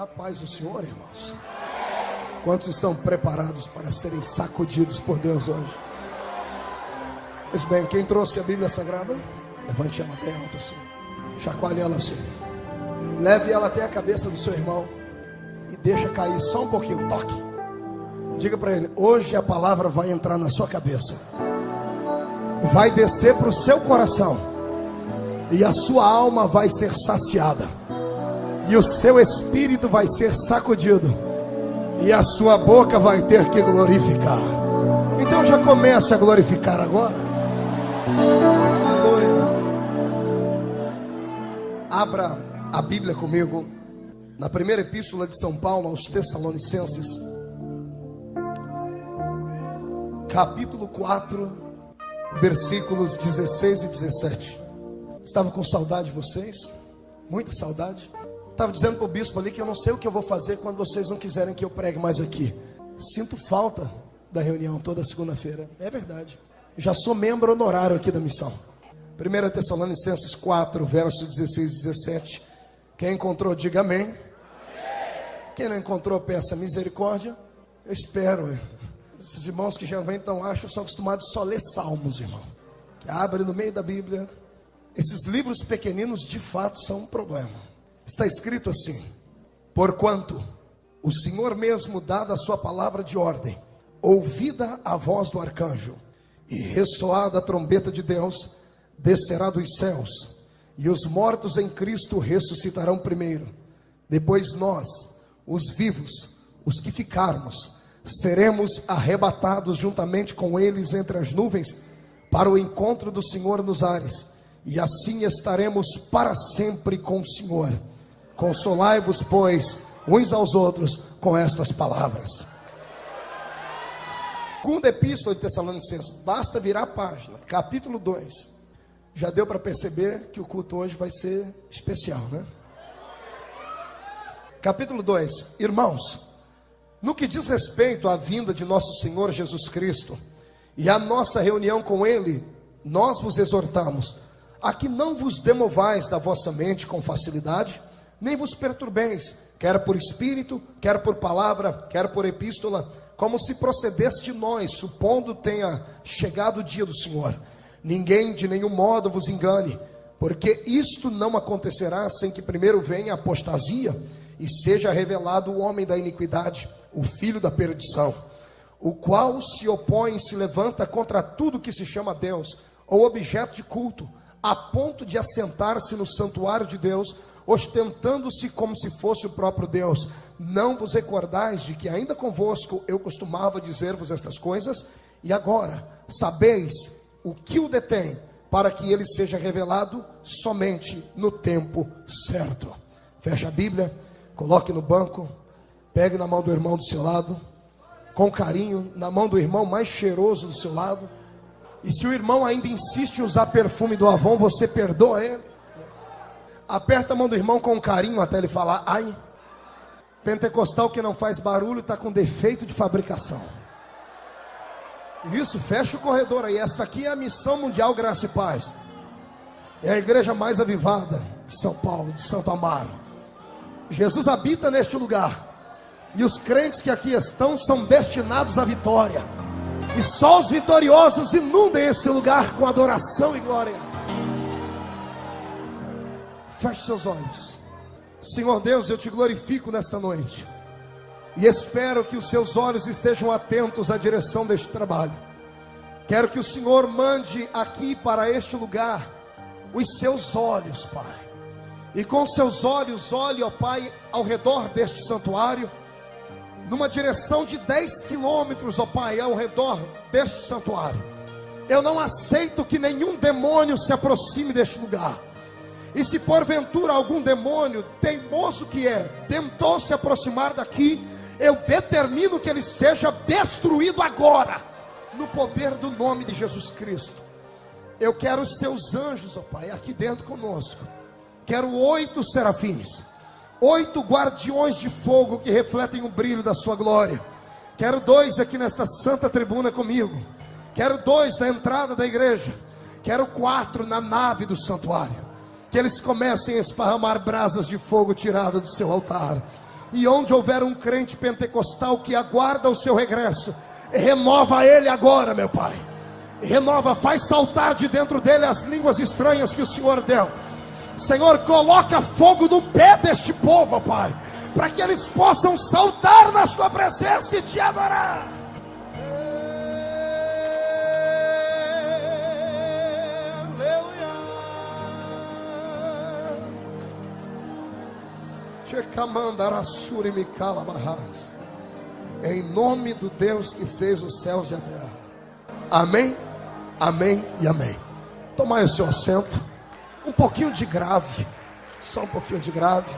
A paz do Senhor, irmãos. Quantos estão preparados para serem sacudidos por Deus hoje? Pois bem, quem trouxe a Bíblia Sagrada, levante ela bem alto assim, chacoalhe ela assim, leve ela até a cabeça do seu irmão e deixa cair só um pouquinho, toque. Diga para ele: hoje a palavra vai entrar na sua cabeça, vai descer para o seu coração, e a sua alma vai ser saciada, e o seu espírito vai ser sacudido, e a sua boca vai ter que glorificar. Então já comece a glorificar agora. Aleluia. Abra a Bíblia comigo na primeira epístola de São Paulo aos Tessalonicenses, capítulo 4, versículos 16 e 17. Estava com saudade de vocês, muita saudade. Estava dizendo para o bispo ali que eu não sei o que eu vou fazer quando vocês não quiserem que eu pregue mais aqui. Sinto falta da reunião toda segunda-feira. É verdade. Já sou membro honorário aqui da missão. 1 Tessalonicenses 4, versos 16 e 17. Quem encontrou, diga amém. Amém. Quem não encontrou, peça misericórdia. Eu espero. Esses irmãos que geralmente não acham são acostumados só a ler salmos, irmão. Que abre no meio da Bíblia. Esses livros pequeninos de fato são um problema. Está escrito assim: porquanto o Senhor mesmo, dada a sua palavra de ordem, ouvida a voz do arcanjo e ressoada a trombeta de Deus, descerá dos céus, e os mortos em Cristo ressuscitarão primeiro. Depois nós, os vivos, os que ficarmos, seremos arrebatados juntamente com eles entre as nuvens, para o encontro do Senhor nos ares, e assim estaremos para sempre com o Senhor. Consolai-vos, pois, uns aos outros com estas palavras. Segunda epístola de Tessalonicenses, basta virar a página, capítulo 2. Já deu para perceber que o culto hoje vai ser especial, né? Capítulo 2. Irmãos, no que diz respeito à vinda de nosso Senhor Jesus Cristo e à nossa reunião com Ele, nós vos exortamos a que não vos demovais da vossa mente com facilidade, nem vos perturbeis, quer por espírito, quer por palavra, quer por epístola, como se procedesse de nós, supondo tenha chegado o dia do Senhor. Ninguém de nenhum modo vos engane, porque isto não acontecerá sem que primeiro venha a apostasia e seja revelado o homem da iniquidade, o filho da perdição, o qual se opõe e se levanta contra tudo que se chama Deus ou objeto de culto, a ponto de assentar-se no santuário de Deus, ostentando-se como se fosse o próprio Deus. Não vos recordais de que ainda convosco eu costumava dizer-vos estas coisas? E agora sabeis o que o detém, para que ele seja revelado somente no tempo certo. Feche a Bíblia, coloque no banco, pegue na mão do irmão do seu lado, com carinho, na mão do irmão mais cheiroso do seu lado. E se o irmão ainda insiste em usar perfume do Avon, você perdoa ele. Aperta a mão do irmão com carinho até ele falar: ai. Pentecostal que não faz barulho está com defeito de fabricação. Isso, fecha o corredor aí. Esta aqui é a Missão Mundial Graça e Paz. É a igreja mais avivada de São Paulo, de Santo Amaro. Jesus habita neste lugar, e os crentes que aqui estão são destinados à vitória, e só os vitoriosos inundem esse lugar com adoração e glória. Feche seus olhos. Senhor Deus, eu te glorifico nesta noite, e espero que os seus olhos estejam atentos à direção deste trabalho. Quero que o Senhor mande aqui para este lugar os seus olhos, Pai, e com seus olhos olhe, ó Pai, ao redor deste santuário, numa direção de 10 quilômetros, ó Pai, ao redor deste santuário. Eu não aceito que nenhum demônio se aproxime deste lugar. E se porventura algum demônio, teimoso que é, tentou se aproximar daqui, eu determino que ele seja destruído agora, no poder do nome de Jesus Cristo. Eu quero os seus anjos, ó Pai, aqui dentro conosco. Quero 8 serafins, 8 guardiões de fogo que refletem o brilho da sua glória. Quero 2 aqui nesta santa tribuna comigo. Quero 2 na entrada da igreja. Quero 4 na nave do santuário. Que eles comecem a esparramar brasas de fogo tirada do seu altar. E onde houver um crente pentecostal que aguarda o seu regresso, renova ele agora, meu Pai. Renova, faz saltar de dentro dele as línguas estranhas que o Senhor deu. Senhor, coloca fogo no pé deste povo, Pai, para que eles possam saltar na sua presença e te adorar. Em nome do Deus que fez os céus e a terra. Amém, amém e amém. Tomai o seu assento. Um pouquinho de grave, só um pouquinho de grave.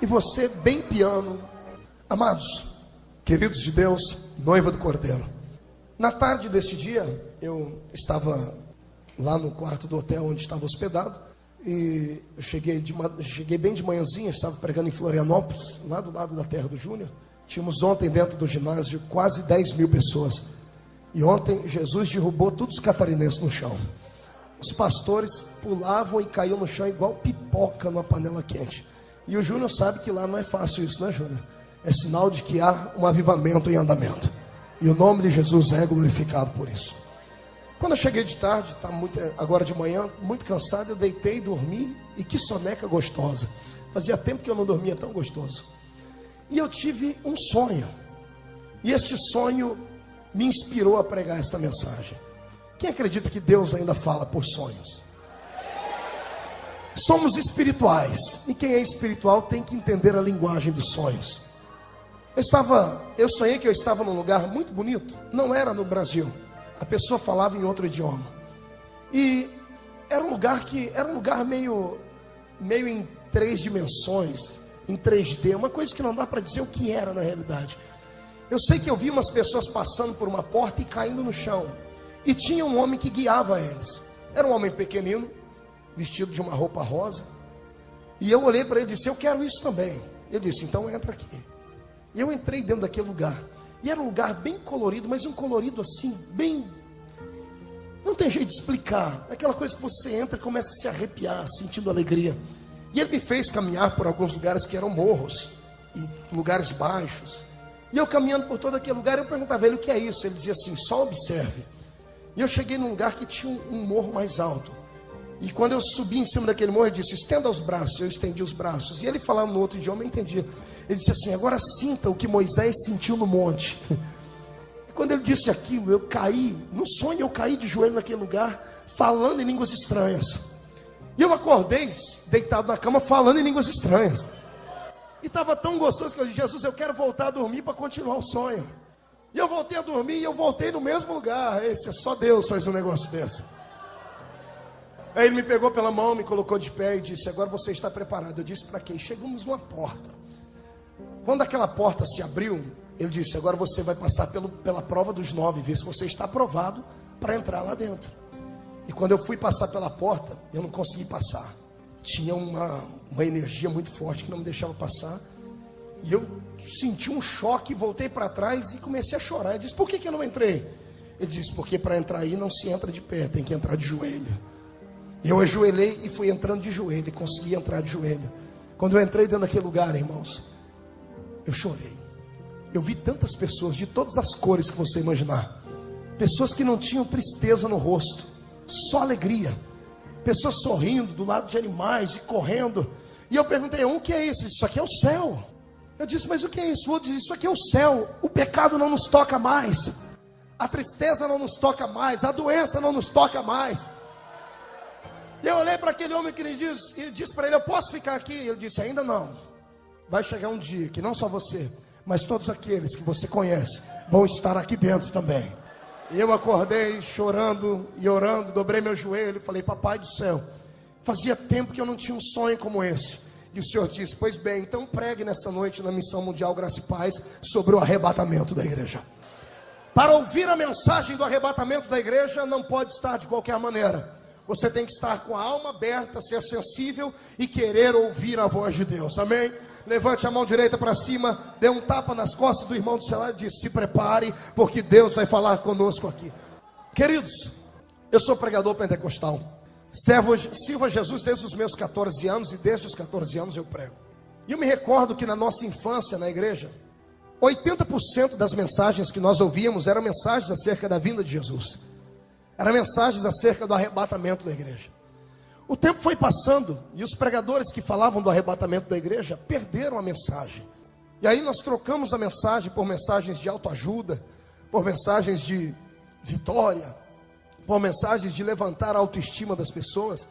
E você bem piano. Amados, queridos de Deus, noiva do Cordeiro, na tarde deste dia eu estava lá no quarto do hotel onde estava hospedado. E eu cheguei bem de manhãzinha, estava pregando em Florianópolis, lá do lado da terra do Júnior. Tínhamos ontem dentro do ginásio quase 10 mil pessoas. E ontem Jesus derrubou todos os catarinenses no chão. Os pastores pulavam e caíam no chão igual pipoca numa panela quente. E o Júnior sabe que lá não é fácil isso, né, Júnior? É sinal de que há um avivamento em andamento. E o nome de Jesus é glorificado por isso. Quando eu cheguei de tarde, agora de manhã, muito cansado, eu deitei e dormi. E que soneca gostosa. Fazia tempo que eu não dormia tão gostoso. E eu tive um sonho. E este sonho me inspirou a pregar esta mensagem. Quem acredita que Deus ainda fala por sonhos? Somos espirituais. E quem é espiritual tem que entender a linguagem dos sonhos. Eu sonhei que eu estava num lugar muito bonito. Não era no Brasil. A pessoa falava em outro idioma. E era um lugar meio em 3 dimensões, em 3D, uma coisa que não dá para dizer o que era na realidade. Eu sei que eu vi umas pessoas passando por uma porta e caindo no chão. E tinha um homem que guiava eles. Era um homem pequenino, vestido de uma roupa rosa. E eu olhei para ele e disse: eu quero isso também. Ele disse: então entra aqui. E eu entrei dentro daquele lugar. E era um lugar bem colorido, mas um colorido assim, bem... não tem jeito de explicar. Aquela coisa que você entra e começa a se arrepiar, sentindo alegria. E ele me fez caminhar por alguns lugares que eram morros e lugares baixos. E eu caminhando por todo aquele lugar, eu perguntava a ele: o que é isso? Ele dizia assim: só observe. E eu cheguei num lugar que tinha um morro mais alto. E quando eu subi em cima daquele morro, ele disse: estenda os braços. Eu estendi os braços. E ele falava no outro idioma, eu entendia. Ele disse assim: agora sinta o que Moisés sentiu no monte. E quando ele disse aquilo, eu caí. No sonho eu caí de joelho naquele lugar, falando em línguas estranhas. E eu acordei, deitado na cama, falando em línguas estranhas. E estava tão gostoso que eu disse: Jesus, eu quero voltar a dormir para continuar o sonho. E eu voltei a dormir e eu voltei no mesmo lugar. Só Deus faz um negócio desse. Aí ele me pegou pela mão, me colocou de pé e disse: agora você está preparado. Eu disse: para quê? Chegamos numa porta. Quando aquela porta se abriu, ele disse: agora você vai passar pela prova dos 9, ver se você está aprovado para entrar lá dentro. E quando eu fui passar pela porta, eu não consegui passar. Tinha uma energia muito forte que não me deixava passar. E eu senti um choque, voltei para trás e comecei a chorar. Ele disse: por que eu não entrei? Ele disse: porque para entrar aí não se entra de pé, tem que entrar de joelho. Eu ajoelhei e fui entrando de joelho, e consegui entrar de joelho. Quando eu entrei dentro daquele lugar, irmãos, eu chorei. Eu vi tantas pessoas de todas as cores que você imaginar. Pessoas que não tinham tristeza no rosto, só alegria. Pessoas sorrindo do lado de animais e correndo. E eu perguntei: o que é isso? Ele disse: isso aqui é o céu. Eu disse: mas o que é isso? O outro disse: isso aqui é o céu. O pecado não nos toca mais. A tristeza não nos toca mais. A doença não nos toca mais. E eu olhei para aquele homem que ele disse para ele: eu posso ficar aqui? Ele disse: ainda não. Vai chegar um dia que não só você, mas todos aqueles que você conhece vão estar aqui dentro também. E eu acordei chorando e orando, dobrei meu joelho e falei: papai do céu, fazia tempo que eu não tinha um sonho como esse. E o Senhor disse: pois bem, então pregue nessa noite na Missão Mundial Graça e Paz sobre o arrebatamento da igreja. Para ouvir a mensagem do arrebatamento da igreja, não pode estar de qualquer maneira. Você tem que estar com a alma aberta, ser sensível e querer ouvir a voz de Deus. Amém? Levante a mão direita para cima, dê um tapa nas costas do irmão do celular e diz: se prepare, porque Deus vai falar conosco aqui. Queridos, eu sou pregador pentecostal. Sirvo a Jesus desde os meus 14 anos, e desde os 14 anos eu prego. E eu me recordo que na nossa infância na igreja, 80% das mensagens que nós ouvíamos eram mensagens acerca da vinda de Jesus. Eram mensagens acerca do arrebatamento da igreja. O tempo foi passando e os pregadores que falavam do arrebatamento da igreja perderam a mensagem. E aí nós trocamos a mensagem por mensagens de autoajuda, por mensagens de vitória, por mensagens de levantar a autoestima das pessoas.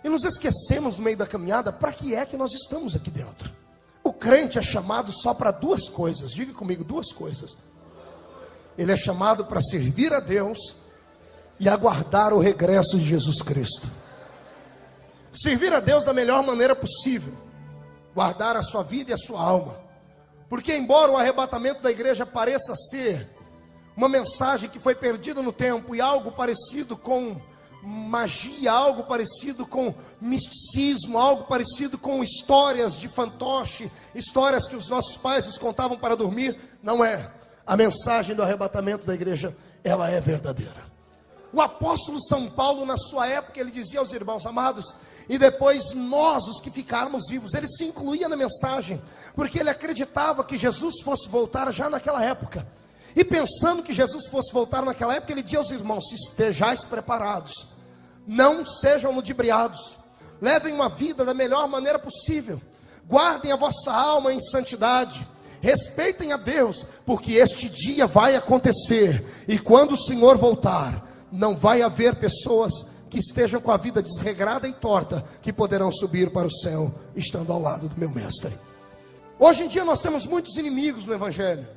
E nos esquecemos no meio da caminhada para que é que nós estamos aqui dentro. O crente é chamado só para duas coisas. Diga comigo, duas coisas. Ele é chamado para servir a Deus e aguardar o regresso de Jesus Cristo. Servir a Deus da melhor maneira possível, guardar a sua vida e a sua alma. Porque embora o arrebatamento da igreja pareça ser uma mensagem que foi perdida no tempo e algo parecido com magia, algo parecido com misticismo, algo parecido com histórias de fantoche, histórias que os nossos pais nos contavam para dormir, não é. A mensagem do arrebatamento da igreja, ela é verdadeira. O apóstolo São Paulo, na sua época, ele dizia aos irmãos amados, e depois nós, os que ficarmos vivos, ele se incluía na mensagem, porque ele acreditava que Jesus fosse voltar já naquela época. E pensando que Jesus fosse voltar naquela época, ele dizia aos irmãos: estejais preparados, não sejam ludibriados, levem uma vida da melhor maneira possível, guardem a vossa alma em santidade, respeitem a Deus, porque este dia vai acontecer, e quando o Senhor voltar, não vai haver pessoas que estejam com a vida desregrada e torta, que poderão subir para o céu, estando ao lado do meu mestre. Hoje em dia nós temos muitos inimigos no Evangelho.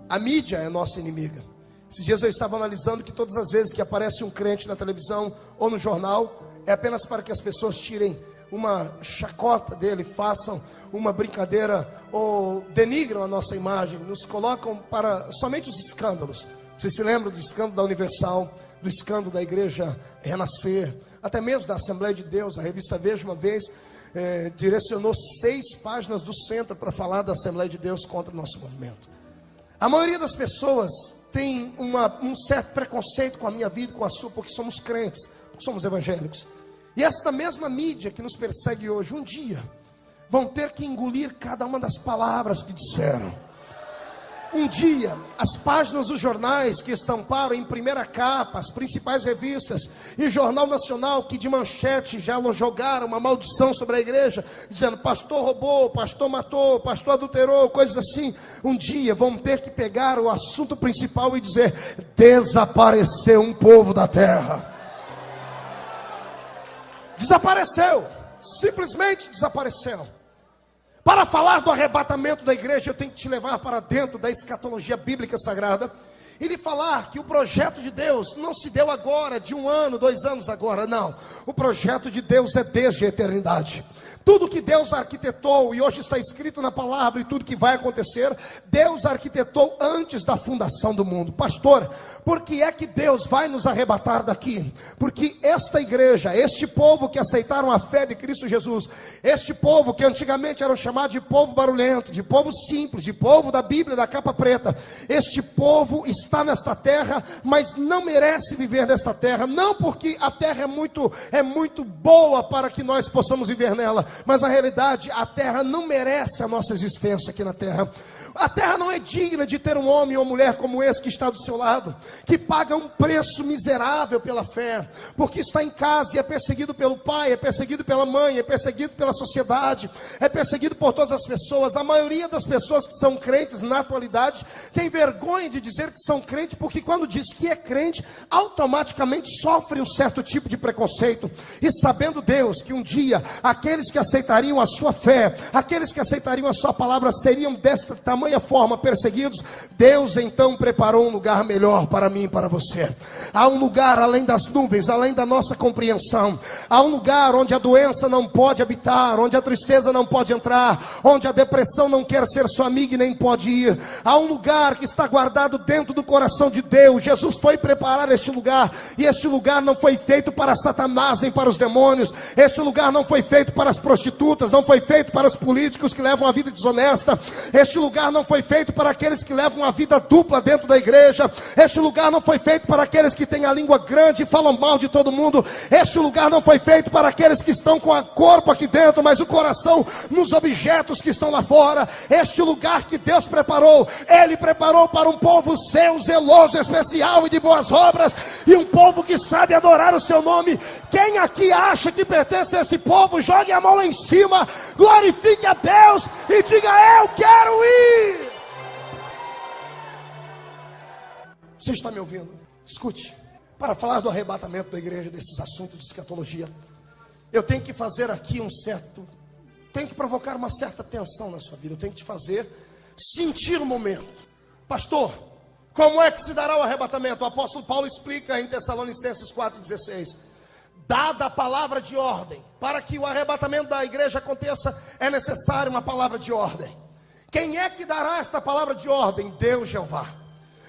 A mídia é nossa inimiga. Esses dias eu estava analisando que todas as vezes que aparece um crente na televisão ou no jornal, é apenas para que as pessoas tirem uma chacota dele, façam uma brincadeira ou denigram a nossa imagem, nos colocam para somente os escândalos. Vocês se lembram do escândalo da Universal, do escândalo da Igreja Renascer, até mesmo da Assembleia de Deus? A revista Veja uma vez direcionou 6 páginas do centro para falar da Assembleia de Deus contra o nosso movimento. A maioria das pessoas tem um certo preconceito com a minha vida, com a sua, porque somos crentes, porque somos evangélicos. E esta mesma mídia que nos persegue hoje, um dia vão ter que engolir cada uma das palavras que disseram. Um dia, as páginas dos jornais que estamparam em primeira capa, as principais revistas, e o Jornal Nacional, que de manchete já jogaram uma maldição sobre a igreja, dizendo: pastor roubou, pastor matou, pastor adulterou, coisas assim. Um dia vão ter que pegar o assunto principal e dizer: desapareceu um povo da terra. Desapareceu, simplesmente desapareceu. Para falar do arrebatamento da igreja, eu tenho que te levar para dentro da escatologia bíblica sagrada e lhe falar que o projeto de Deus não se deu agora, de 1 ano, 2 anos agora, não. O projeto de Deus é desde a eternidade. Tudo que Deus arquitetou, e hoje está escrito na palavra, e tudo que vai acontecer, Deus arquitetou antes da fundação do mundo. Pastor, por que é que Deus vai nos arrebatar daqui? Porque esta igreja, este povo que aceitaram a fé de Cristo Jesus, este povo que antigamente era chamado de povo barulhento, de povo simples, de povo da Bíblia, da capa preta, este povo está nesta terra, mas não merece viver nesta terra, não porque a terra é muito boa para que nós possamos viver nela, mas na realidade a terra não merece a nossa existência aqui na terra. A terra não é digna de ter um homem ou mulher como esse que está do seu lado, que paga um preço miserável pela fé, porque está em casa e é perseguido pelo pai, é perseguido pela mãe, é perseguido pela sociedade, é perseguido por todas as pessoas. A maioria das pessoas que são crentes na atualidade tem vergonha de dizer que são crentes, porque quando diz que é crente, automaticamente sofre um certo tipo de preconceito. E sabendo Deus que um dia aqueles que aceitariam a sua fé, aqueles que aceitariam a sua palavra seriam desta tamanha forma perseguidos, Deus então preparou um lugar melhor para mim e para você. Há um lugar além das nuvens, além da nossa compreensão. Há um lugar onde a doença não pode habitar, onde a tristeza não pode entrar, onde a depressão não quer ser sua amiga e nem pode ir. Há um lugar que está guardado dentro do coração de Deus. Jesus foi preparar este lugar, e este lugar não foi feito para Satanás nem para os demônios. Este lugar não foi feito para as prostitutas, não foi feito para os políticos que levam a vida desonesta. Este lugar não foi feito para aqueles que levam uma vida dupla dentro da igreja. Este lugar não foi feito para aqueles que têm a língua grande e falam mal de todo mundo. Este lugar não foi feito para aqueles que estão com o corpo aqui dentro, mas o coração nos objetos que estão lá fora. Este lugar que Deus preparou, Ele preparou para um povo seu, zeloso, especial e de boas obras, e um povo que sabe adorar o seu nome. Quem aqui acha que pertence a esse povo, jogue a mão lá em cima, glorifique a Deus e diga: eu quero ir. Você está me ouvindo? Escute. Para falar do arrebatamento da igreja, desses assuntos de escatologia, eu tenho que fazer aqui tenho que provocar uma certa tensão na sua vida. Eu tenho que te fazer sentir o momento. Pastor, como é que se dará o arrebatamento? O apóstolo Paulo explica em Tessalonicenses 4,16. Dada a palavra de ordem, para que o arrebatamento da igreja aconteça, é necessário uma palavra de ordem. Quem é que dará esta palavra de ordem? Deus Jeová.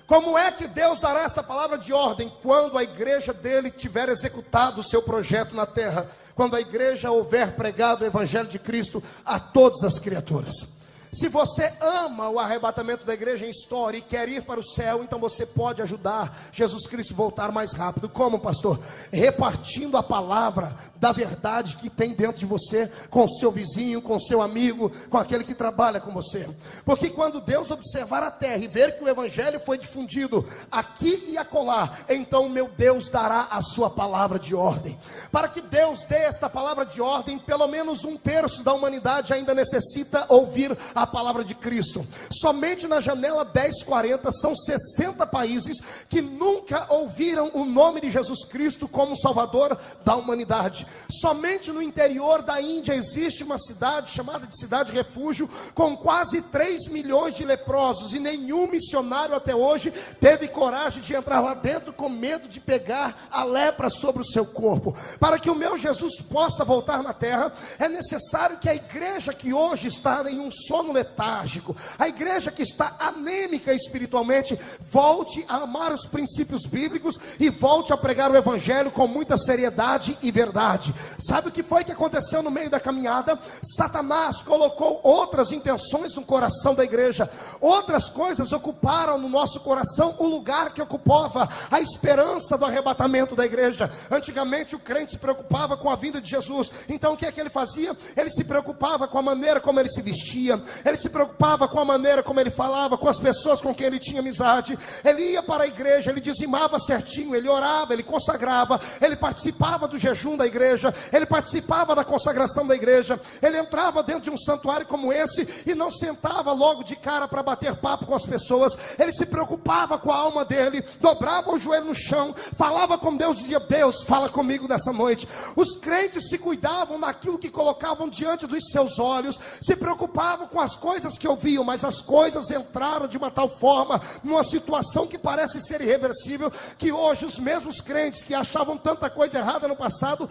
Como é que Deus dará essa palavra de ordem? Quando a igreja dele tiver executado o seu projeto na terra, quando a igreja houver pregado o evangelho de Cristo a todas as criaturas. Se você ama o arrebatamento da igreja em história e quer ir para o céu, então você pode ajudar Jesus Cristo a voltar mais rápido. Como, pastor? Repartindo a palavra da verdade que tem dentro de você, com o seu vizinho, com o seu amigo, com aquele que trabalha com você. Porque quando Deus observar a terra e ver que o evangelho foi difundido aqui e acolá, então meu Deus dará a sua palavra de ordem. Para que Deus dê esta palavra de ordem, pelo menos 1/3 da humanidade ainda necessita ouvir a palavra de Cristo. Somente na janela 1040 são 60 países que nunca ouviram o nome de Jesus Cristo como Salvador da humanidade. Somente no interior da Índia existe uma cidade chamada de Cidade Refúgio, com quase 3 milhões de leprosos, e nenhum missionário até hoje teve coragem de entrar lá dentro, com medo de pegar a lepra sobre o seu corpo. Para que o meu Jesus possa voltar na terra, é necessário que a igreja que hoje está em um sono letárgico, a igreja que está anêmica espiritualmente, volte a amar os princípios bíblicos e volte a pregar o evangelho com muita seriedade e verdade. Sabe o que foi que aconteceu no meio da caminhada? Satanás colocou outras intenções no coração da igreja. Outras coisas ocuparam no nosso coração o lugar que ocupava a esperança do arrebatamento da igreja. Antigamente o crente se preocupava com a vinda de Jesus. Então o que é que ele fazia? Ele se preocupava com a maneira como ele se vestia, ele se preocupava com a maneira como ele falava, com as pessoas com quem ele tinha amizade. Ele ia para a igreja, ele dizimava certinho, ele orava, ele consagrava, ele participava do jejum da igreja, ele participava da consagração da igreja. Ele entrava dentro de um santuário como esse e não sentava logo de cara para bater papo com as pessoas. Ele se preocupava com a alma dele, dobrava o joelho no chão, falava com Deus, dizia: Deus, fala comigo nessa noite. Os crentes se cuidavam daquilo que colocavam diante dos seus olhos, se preocupavam com as coisas que ouviam, mas as coisas entraram de uma tal forma, numa situação que parece ser irreversível, que hoje os mesmos crentes que achavam tanta coisa errada no passado,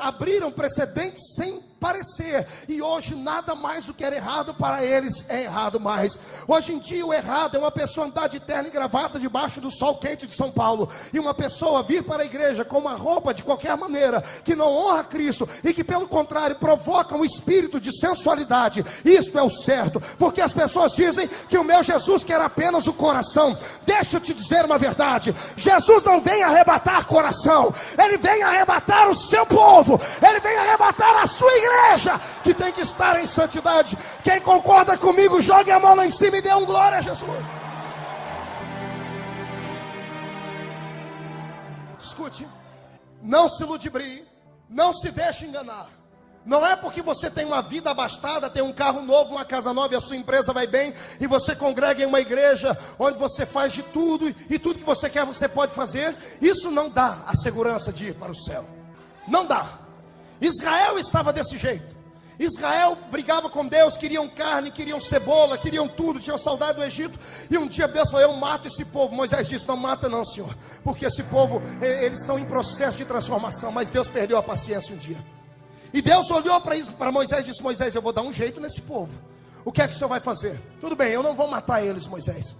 abriram precedentes sem parecer, e hoje nada mais do que era errado para eles é errado mais. Hoje em dia o errado é uma pessoa andar de terno e gravata debaixo do sol quente de São Paulo, e uma pessoa vir para a igreja com uma roupa de qualquer maneira, que não honra Cristo, e que pelo contrário provoca um espírito de sensualidade. Isso é o certo, porque as pessoas dizem que o meu Jesus quer apenas o coração. Deixa eu te dizer uma verdade: Jesus não vem arrebatar coração, Ele vem arrebatar o seu povo, Ele vem arrebatar a sua igreja, que tem que estar em santidade. Quem concorda comigo, jogue a mão lá em cima e dê um glória a Jesus. Escute, não se ludibrie, não se deixe enganar. Não é porque você tem uma vida abastada, tem um carro novo, uma casa nova e a sua empresa vai bem, e você congrega em uma igreja onde você faz de tudo, e tudo que você quer você pode fazer. Isso não dá a segurança de ir para o céu. Não dá. Israel estava desse jeito. Israel brigava com Deus, queriam carne, queriam cebola, queriam tudo, tinham saudade do Egito. E um dia Deus falou: eu mato esse povo. Moisés disse: não mata não, Senhor, porque esse povo, eles estão em processo de transformação. Mas Deus perdeu a paciência um dia. E Deus olhou para Moisés e disse: Moisés, eu vou dar um jeito nesse povo. O que é que o Senhor vai fazer? Tudo bem, eu não vou matar eles, Moisés.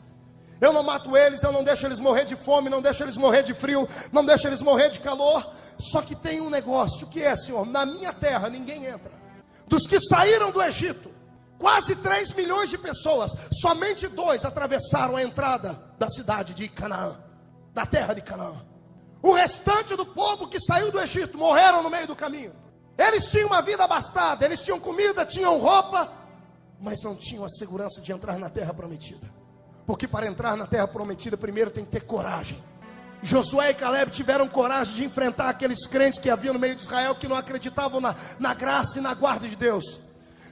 Eu não mato eles, eu não deixo eles morrer de fome, não deixo eles morrer de frio, não deixo eles morrer de calor. Só que tem um negócio, que é, Senhor, na minha terra ninguém entra. Dos que saíram do Egito, Quase 3 milhões de pessoas, somente 2 atravessaram a entrada da cidade de Canaã, da terra de Canaã. O restante do povo que saiu do Egito morreram no meio do caminho. Eles tinham uma vida abastada, eles tinham comida, tinham roupa, mas não tinham a segurança de entrar na terra prometida. Porque para entrar na terra prometida, primeiro tem que ter coragem. Josué e Caleb tiveram coragem de enfrentar aqueles crentes que haviam no meio de Israel, que não acreditavam na graça e na guarda de Deus.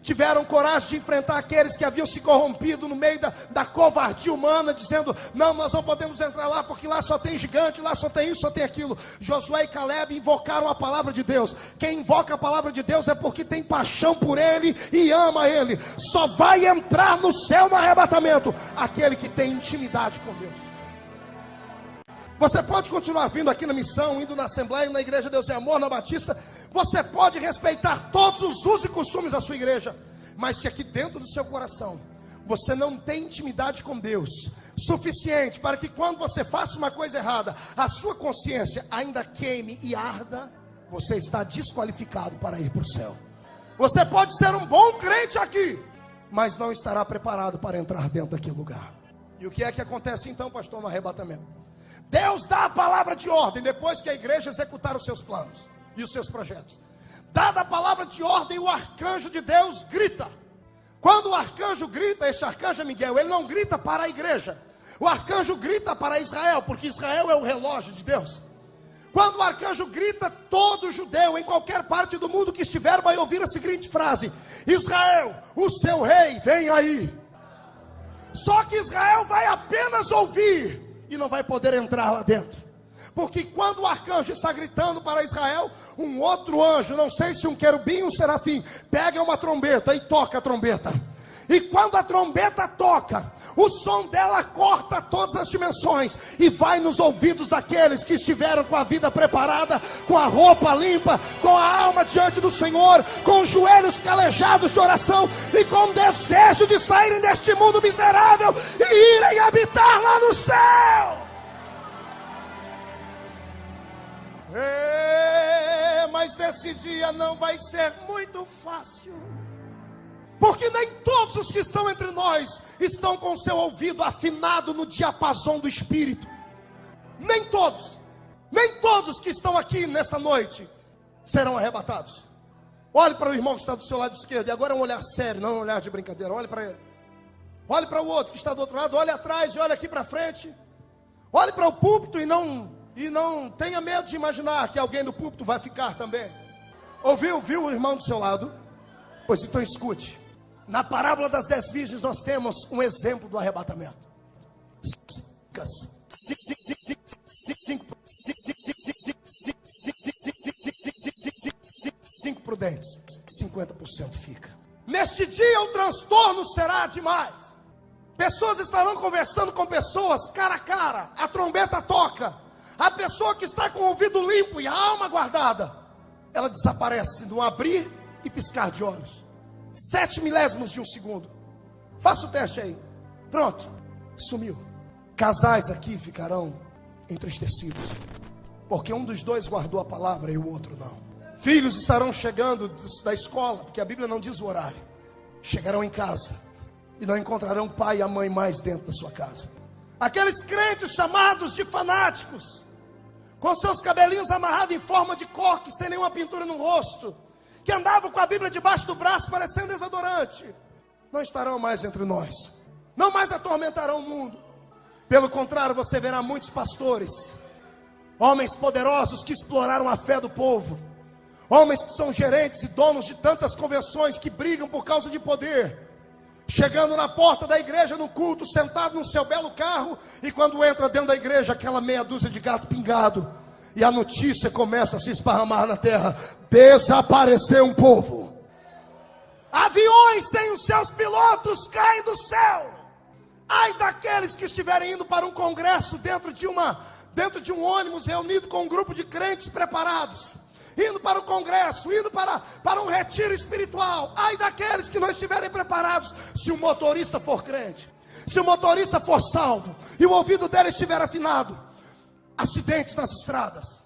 Tiveram coragem de enfrentar aqueles que haviam se corrompido no meio da covardia humana, dizendo: não, nós não podemos entrar lá, porque lá só tem gigante, lá só tem isso, só tem aquilo. Josué e Caleb invocaram a palavra de Deus. Quem invoca a palavra de Deus é porque tem paixão por Ele e ama Ele. Só vai entrar no céu no arrebatamento aquele que tem intimidade com Deus. Você pode continuar vindo aqui na missão, indo na Assembleia, na Igreja Deus é Amor, na Batista. Você pode respeitar todos os usos e costumes da sua igreja, mas se aqui dentro do seu coração você não tem intimidade com Deus suficiente para que quando você faça uma coisa errada, a sua consciência ainda queime e arda, você está desqualificado para ir para o céu. Você pode ser um bom crente aqui, mas não estará preparado para entrar dentro daquele lugar. E o que é que acontece então, pastor, no arrebatamento? Deus dá a palavra de ordem depois que a igreja executar os seus planos e os seus projetos. Dada a palavra de ordem, o arcanjo de Deus grita. Quando o arcanjo grita, esse arcanjo é Miguel, ele não grita para a igreja. O arcanjo grita para Israel, porque Israel é o relógio de Deus. Quando o arcanjo grita, todo judeu em qualquer parte do mundo que estiver vai ouvir a seguinte frase: Israel, o seu rei vem aí. Só que Israel vai apenas ouvir e não vai poder entrar lá dentro, porque quando o arcanjo está gritando para Israel, um outro anjo, não sei se um querubim ou um serafim, pega uma trombeta e toca a trombeta. E quando a trombeta toca, o som dela corta todas as dimensões e vai nos ouvidos daqueles que estiveram com a vida preparada, com a roupa limpa, com a alma diante do Senhor, com os joelhos calejados de oração e com o desejo de saírem deste mundo miserável e irem habitar lá no céu. Mas nesse dia não vai ser muito fácil, porque nem todos os que estão entre nós estão com seu ouvido afinado no diapasão do Espírito. Nem todos que estão aqui nesta noite serão arrebatados. Olhe para o irmão que está do seu lado esquerdo, e agora é um olhar sério, não um olhar de brincadeira. Olhe para ele. Olhe para o outro que está do outro lado, olhe atrás e olhe aqui para frente. Olhe para o púlpito e não tenha medo de imaginar que alguém do púlpito vai ficar também. Viu o irmão do seu lado? Pois então escute. Na parábola das 10 virgens nós temos um exemplo do arrebatamento. 5 prudentes, 50% fica. Neste dia o transtorno será demais. Pessoas estarão conversando com pessoas cara a cara, a trombeta toca. A pessoa que está com o ouvido limpo e a alma guardada, ela desaparece no abrir e piscar de olhos. 7 milésimos de um segundo. Faça o teste aí. Pronto, sumiu. Casais aqui ficarão entristecidos, porque um dos dois guardou a palavra e o outro não. Filhos estarão chegando da escola, porque a Bíblia não diz o horário. Chegarão em casa e não encontrarão o pai e a mãe mais dentro da sua casa. Aqueles crentes chamados de fanáticos, com seus cabelinhos amarrados em forma de coque, sem nenhuma pintura no rosto, que andavam com a Bíblia debaixo do braço, parecendo desodorante, não estarão mais entre nós. Não mais atormentarão o mundo. Pelo contrário, você verá muitos pastores, homens poderosos que exploraram a fé do povo, homens que são gerentes e donos de tantas convenções que brigam por causa de poder, chegando na porta da igreja no culto, sentado no seu belo carro, e quando entra dentro da igreja, aquela meia dúzia de gato pingado, e a notícia começa a se esparramar na terra: desapareceu um povo. Aviões sem os seus pilotos caem do céu. Ai daqueles que estiverem indo para um congresso dentro de um ônibus, reunido com um grupo de crentes preparados, indo para o congresso, indo para um retiro espiritual. Ai daqueles que não estiverem preparados. Se o motorista for crente, se o motorista for salvo e o ouvido dele estiver afinado, acidentes nas estradas,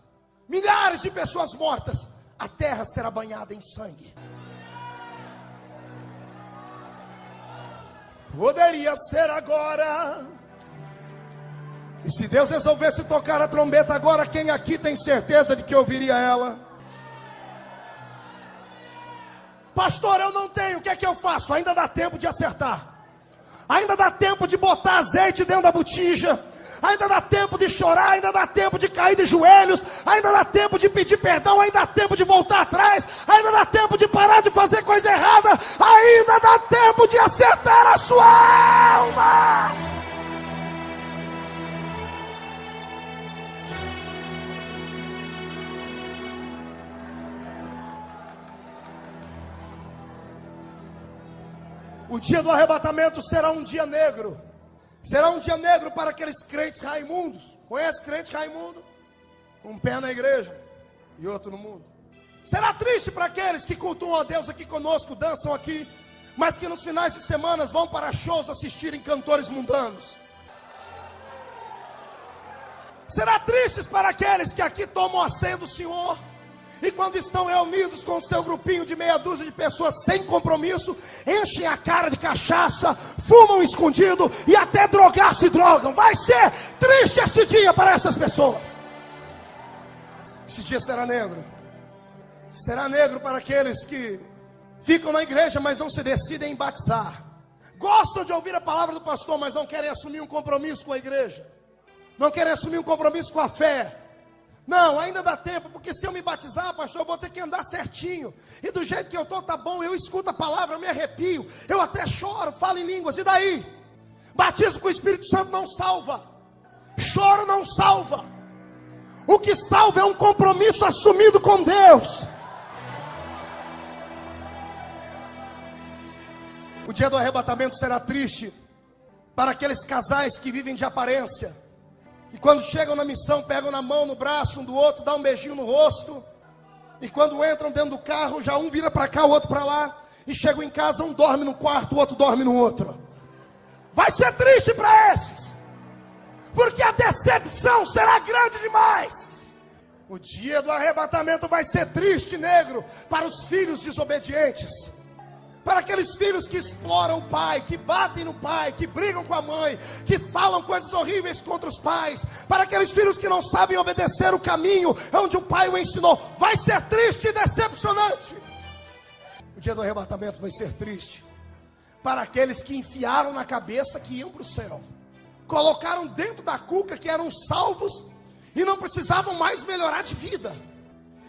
milhares de pessoas mortas, a terra será banhada em sangue. Poderia ser agora. E se Deus resolvesse tocar a trombeta agora, quem aqui tem certeza de que ouviria ela? Pastor, eu não tenho, o que é que eu faço? Ainda dá tempo de acertar. Ainda dá tempo de botar azeite dentro da botija. Ainda dá tempo de chorar, ainda dá tempo de cair de joelhos, ainda dá tempo de pedir perdão, ainda dá tempo de voltar atrás, ainda dá tempo de parar de fazer coisa errada, ainda dá tempo de acertar a sua alma. O dia do arrebatamento será um dia negro. Será um dia negro para aqueles crentes raimundos. Conhece crente raimundo? Um pé na igreja e outro no mundo. Será triste para aqueles que cultuam a Deus aqui conosco, dançam aqui, mas que nos finais de semana vão para shows assistirem cantores mundanos. Será triste para aqueles que aqui tomam a ceia do Senhor e quando estão reunidos com o seu grupinho de meia dúzia de pessoas sem compromisso, enchem a cara de cachaça, fumam escondido e até drogar se drogam. Vai ser triste esse dia para essas pessoas. Esse dia será negro. Será negro para aqueles que ficam na igreja, mas não se decidem em batizar. Gostam de ouvir a palavra do pastor, mas não querem assumir um compromisso com a igreja. Não querem assumir um compromisso com a fé. Não, ainda dá tempo, porque se eu me batizar, pastor, eu vou ter que andar certinho. E do jeito que eu estou, tá bom, eu escuto a palavra, eu me arrepio, eu até choro, falo em línguas, e daí? Batismo com o Espírito Santo não salva. Choro não salva. O que salva é um compromisso assumido com Deus. O dia do arrebatamento será triste para aqueles casais que vivem de aparência. E quando chegam na missão, pegam na mão, no braço um do outro, dá um beijinho no rosto. E quando entram dentro do carro, já um vira para cá, o outro para lá. E chegam em casa, um dorme no quarto, o outro dorme no outro. Vai ser triste para esses, porque a decepção será grande demais. O dia do arrebatamento vai ser triste, negro, para os filhos desobedientes. Para aqueles filhos que exploram o pai, que batem no pai, que brigam com a mãe, que falam coisas horríveis contra os pais. Para aqueles filhos que não sabem obedecer o caminho onde o pai o ensinou. Vai ser triste e decepcionante. O dia do arrebatamento vai ser triste para aqueles que enfiaram na cabeça que iam para o céu. Colocaram dentro da cuca que eram salvos e não precisavam mais melhorar de vida.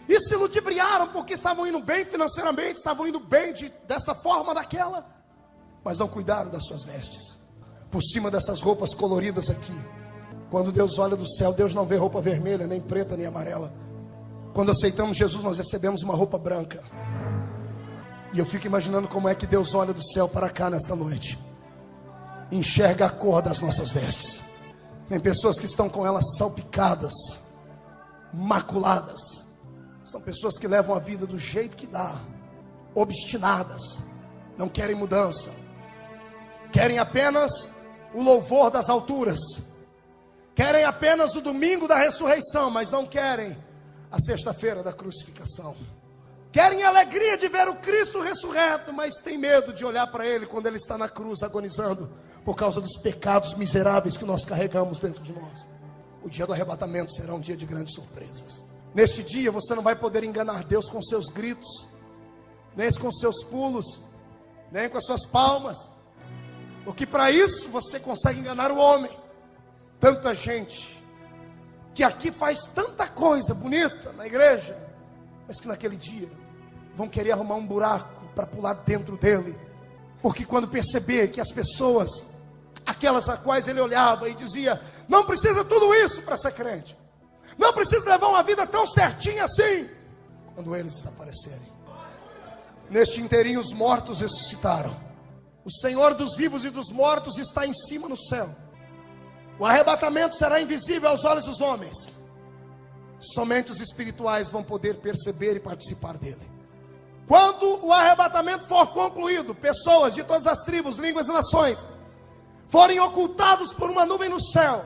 E se ludibriaram porque estavam indo bem financeiramente, estavam indo bem dessa forma, daquela, mas não cuidaram das suas vestes. Por cima dessas roupas coloridas aqui, quando Deus olha do céu, Deus não vê roupa vermelha, nem preta, nem amarela. Quando aceitamos Jesus, nós recebemos uma roupa branca. E eu fico imaginando como é que Deus olha do céu para cá nesta noite, enxerga a cor das nossas vestes. Tem pessoas que estão com elas salpicadas, maculadas. São pessoas que levam a vida do jeito que dá, obstinadas, não querem mudança, querem apenas o louvor das alturas, querem apenas o domingo da ressurreição, mas não querem a sexta-feira da crucificação. Querem a alegria de ver o Cristo ressurreto, mas tem medo de olhar para Ele quando Ele está na cruz agonizando, por causa dos pecados miseráveis que nós carregamos dentro de nós. O dia do arrebatamento será um dia de grandes surpresas. Neste dia você não vai poder enganar Deus com seus gritos, nem com seus pulos, nem com as suas palmas, porque para isso você consegue enganar o homem. Tanta gente que aqui faz tanta coisa bonita na igreja, mas que naquele dia vão querer arrumar um buraco para pular dentro dele, porque quando perceber que as pessoas, aquelas a quais ele olhava e dizia, não precisa tudo isso para ser crente, não precisa levar uma vida tão certinha assim, quando eles desaparecerem. Neste inteirinho os mortos ressuscitaram. O Senhor dos vivos e dos mortos está em cima no céu. O arrebatamento será invisível aos olhos dos homens. Somente os espirituais vão poder perceber e participar dele. Quando o arrebatamento for concluído, pessoas de todas as tribos, línguas e nações forem ocultados por uma nuvem no céu,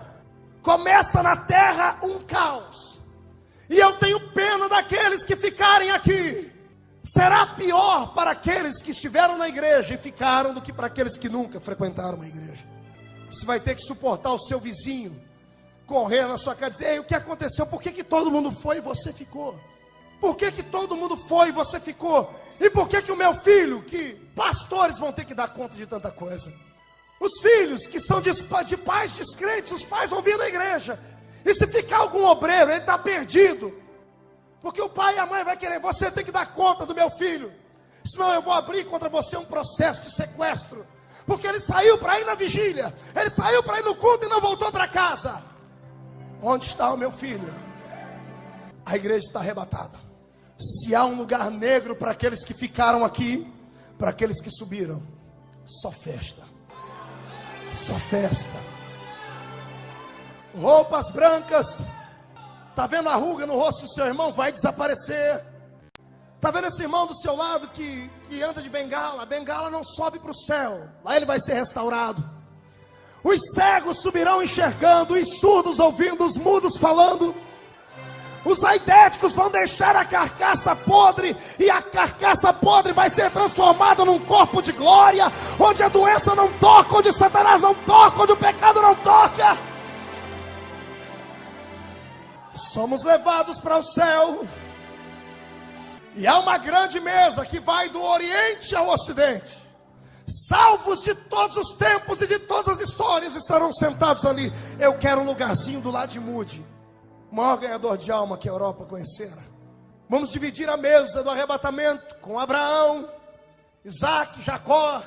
começa na terra um caos. E eu tenho pena daqueles que ficarem aqui, Será pior para aqueles que estiveram na igreja e ficaram do que para aqueles que nunca frequentaram a igreja. Você vai ter que suportar o seu vizinho correr na sua casa e dizer: ei, o que aconteceu? Por que todo mundo foi e você ficou? Por que todo mundo foi e você ficou? E por que o meu filho, que pastores vão ter que dar conta de tanta coisa? Os filhos que são de pais descrentes, os pais vão vir na igreja. E se ficar algum obreiro, ele está perdido. Porque o pai e a mãe vai querer: você tem que dar conta do meu filho, senão eu vou abrir contra você um processo de sequestro. Porque ele saiu para ir na vigília, ele saiu para ir no culto e não voltou para casa. Onde está o meu filho? A igreja está arrebatada. Se há um lugar negro para aqueles que ficaram aqui, para aqueles que subiram, só festa. Só festa. Roupas brancas. Está vendo a ruga no rosto do seu irmão? Vai desaparecer. Está vendo esse irmão do seu lado que anda de bengala? A bengala não sobe para o céu. Lá ele vai ser restaurado. Os cegos subirão enxergando, os surdos ouvindo, os mudos falando. Os aidéticos vão deixar a carcaça podre, e a carcaça podre vai ser transformada num corpo de glória, onde a doença não toca, onde Satanás não toca, onde o pecado não toca. Somos levados para o céu. E há uma grande mesa que vai do Oriente ao Ocidente. Salvos de todos os tempos e de todas as histórias estarão sentados ali. Eu quero um lugarzinho do lado de Moody, o maior ganhador de alma que a Europa conhecera. Vamos dividir a mesa do arrebatamento com Abraão, Isaac, Jacó.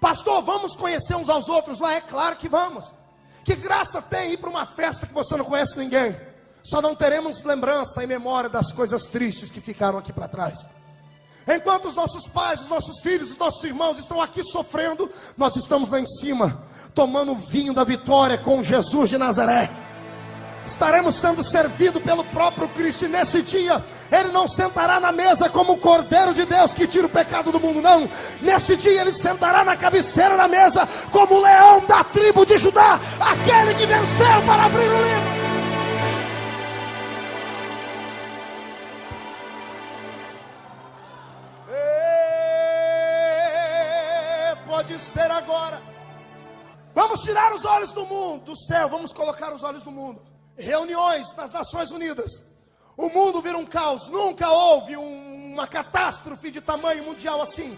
Pastor, vamos conhecer uns aos outros lá? É claro que vamos. Que graça tem ir para uma festa que você não conhece ninguém? Só não teremos lembrança e memória das coisas tristes que ficaram aqui para trás. Enquanto os nossos pais, os nossos filhos, os nossos irmãos estão aqui sofrendo, nós estamos lá em cima, tomando o vinho da vitória com Jesus de Nazaré. Estaremos sendo servidos pelo próprio Cristo. E nesse dia, Ele não sentará na mesa como o Cordeiro de Deus que tira o pecado do mundo, não. Nesse dia Ele sentará na cabeceira da mesa como o leão da tribo de Judá, aquele que venceu para abrir o livro. Pode ser agora. Vamos tirar os olhos do mundo, do céu, vamos colocar os olhos no mundo. Reuniões nas Nações Unidas. O mundo vira um caos. Nunca houve uma catástrofe de tamanho mundial assim.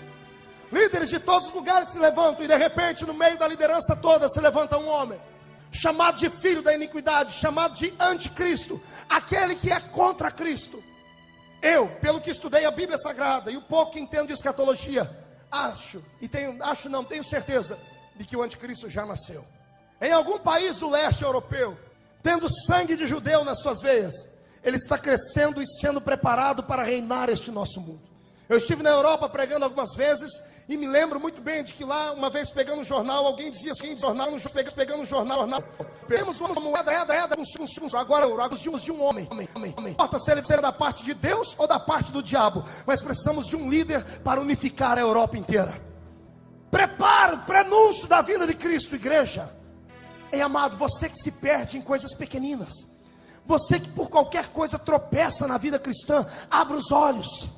Líderes de todos os lugares se levantam, e de repente, no meio da liderança toda, se levanta um homem chamado de filho da iniquidade, chamado de anticristo, aquele que é contra Cristo. Eu, pelo que estudei a Bíblia Sagrada e o pouco que entendo de escatologia, tenho certeza de que o anticristo já nasceu. Em algum país do leste europeu, tendo sangue de judeu nas suas veias, ele está crescendo e sendo preparado para reinar este nosso mundo. Eu estive na Europa pregando algumas vezes, e me lembro muito bem de que lá, uma vez pegando um jornal, alguém dizia assim, pegando um jornal, temos uma moeda, agora de um homem. Não importa se ele é da parte de Deus ou da parte do diabo, mas precisamos de um líder para unificar a Europa inteira. Prepara o prenúncio da vinda de Cristo, igreja. Ei, amado, você que se perde em coisas pequeninas, você que por qualquer coisa tropeça na vida cristã, abra os olhos.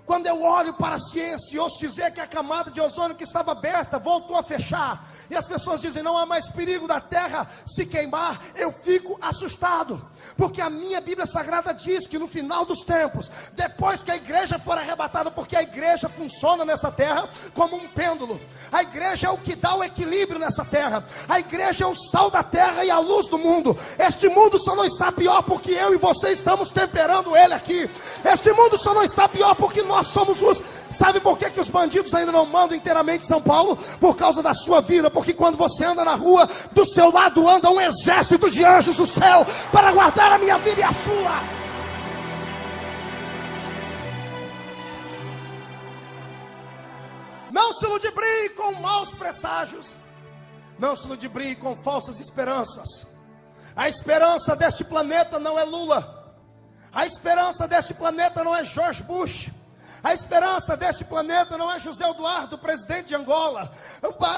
Quando eu olho para a ciência e ouço dizer que a camada de ozônio que estava aberta voltou a fechar, e as pessoas dizem não há mais perigo da terra se queimar, eu fico assustado, porque a minha Bíblia Sagrada diz que no final dos tempos, depois que a igreja for arrebatada, porque a igreja funciona nessa terra como um pêndulo, a igreja é o que dá o equilíbrio nessa terra, a igreja é o sal da terra e a luz do mundo. Este mundo só não está pior porque eu e você estamos temperando ele aqui. Este mundo só não está pior porque nós somos luz. Sabe por que os bandidos ainda não mandam inteiramente São Paulo? Por causa da sua vida. Porque quando você anda na rua, do seu lado anda um exército de anjos do céu para guardar a minha vida e a sua. Não se ludibrie com maus presságios. Não se ludibrie com falsas esperanças. A esperança deste planeta não é Lula. A esperança deste planeta não é George Bush. A esperança deste planeta não é José Eduardo, presidente de Angola.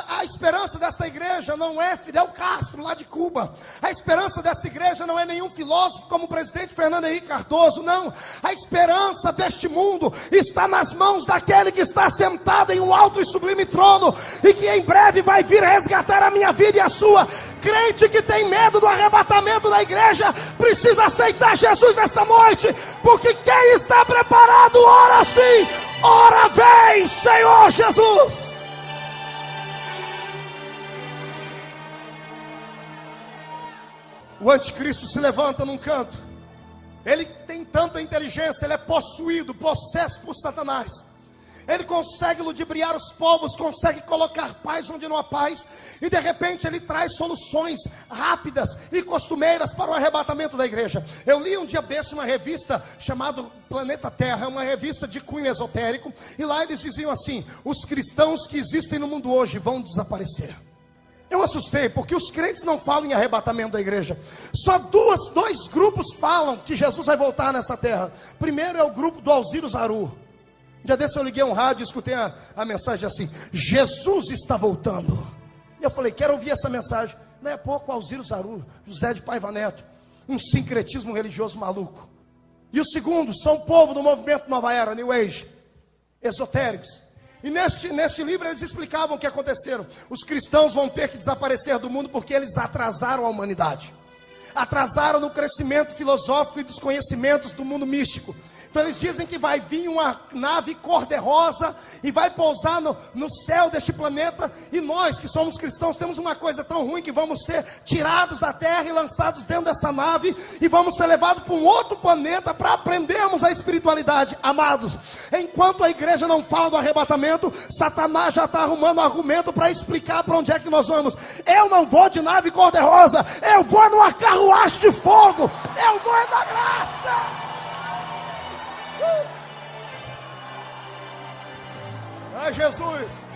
A esperança desta igreja não é Fidel Castro, lá de Cuba. A esperança desta igreja não é nenhum filósofo como o presidente Fernando Henrique Cardoso, não. A esperança deste mundo está nas mãos daquele que está sentado em um alto e sublime trono, e que em breve vai vir resgatar a minha vida e a sua. Crente que tem medo do arrebatamento da igreja, precisa aceitar Jesus nesta noite, porque quem está preparado, ora sim. Ora vem, Senhor Jesus. O anticristo se levanta num canto. Ele tem tanta inteligência, ele é possuído, possesso por Satanás. Ele consegue ludibriar os povos, consegue colocar paz onde não há paz, e de repente ele traz soluções rápidas e costumeiras para o arrebatamento da igreja. Eu li um dia desse uma revista chamada Planeta Terra, uma revista de cunho esotérico, e lá eles diziam assim: os cristãos que existem no mundo hoje vão desaparecer. Eu assustei, porque os crentes não falam em arrebatamento da igreja. Só dois grupos falam que Jesus vai voltar nessa terra. Primeiro é o grupo do Alziro Zaru. Um dia desse eu liguei um rádio e escutei a mensagem assim: Jesus está voltando. E eu falei, quero ouvir essa mensagem. Daí a pouco, Alziro Zaru, José de Paiva Neto, um sincretismo religioso maluco. E o segundo, são o povo do movimento Nova Era, New Age, esotéricos. E neste livro eles explicavam o que aconteceram. Os cristãos vão ter que desaparecer do mundo porque eles atrasaram a humanidade. Atrasaram no crescimento filosófico e dos conhecimentos do mundo místico. Então eles dizem que vai vir uma nave cor-de-rosa e vai pousar no céu deste planeta. E nós que somos cristãos temos uma coisa tão ruim, que vamos ser tirados da terra e lançados dentro dessa nave, e vamos ser levados para um outro planeta para aprendermos a espiritualidade. Amados, enquanto a igreja não fala do arrebatamento, Satanás já está arrumando argumento para explicar para onde é que nós vamos. Eu não vou de nave cor-de-rosa, eu vou numa carruagem de fogo, eu vou é da graça. Ai, Jesus.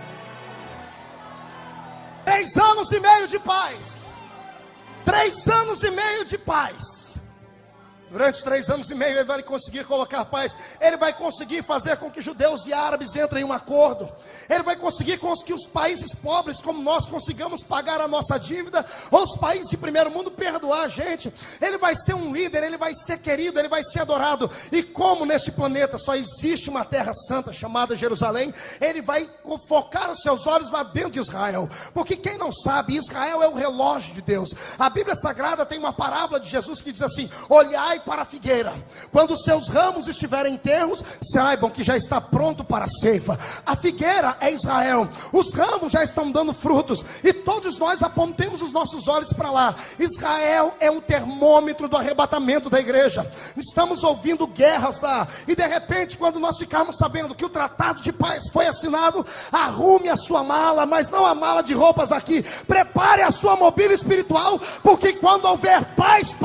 3 anos e meio de paz. 3 anos e meio de paz. Durante 3 anos e meio ele vai conseguir colocar paz. Ele vai conseguir fazer com que judeus e árabes entrem em um acordo. Ele vai conseguir com que os países pobres como nós consigamos pagar a nossa dívida, ou os países de primeiro mundo perdoar a gente. Ele vai ser um líder, ele vai ser querido, ele vai ser adorado. E como neste planeta só existe uma terra santa chamada Jerusalém, ele vai focar os seus olhos lá dentro de Israel. Porque quem não sabe, Israel é o relógio de Deus. A Bíblia Sagrada tem uma parábola de Jesus que diz assim: olhai para a figueira, quando os seus ramos estiverem enterros, saibam que já está pronto para a ceifa. A figueira é Israel, os ramos já estão dando frutos, e todos nós apontemos os nossos olhos para lá. Israel é um termômetro do arrebatamento da igreja. Estamos ouvindo guerras lá, e de repente, quando nós ficarmos sabendo que o tratado de paz foi assinado, arrume a sua mala, mas não a mala de roupas aqui, prepare a sua mobília espiritual, porque quando houver paz,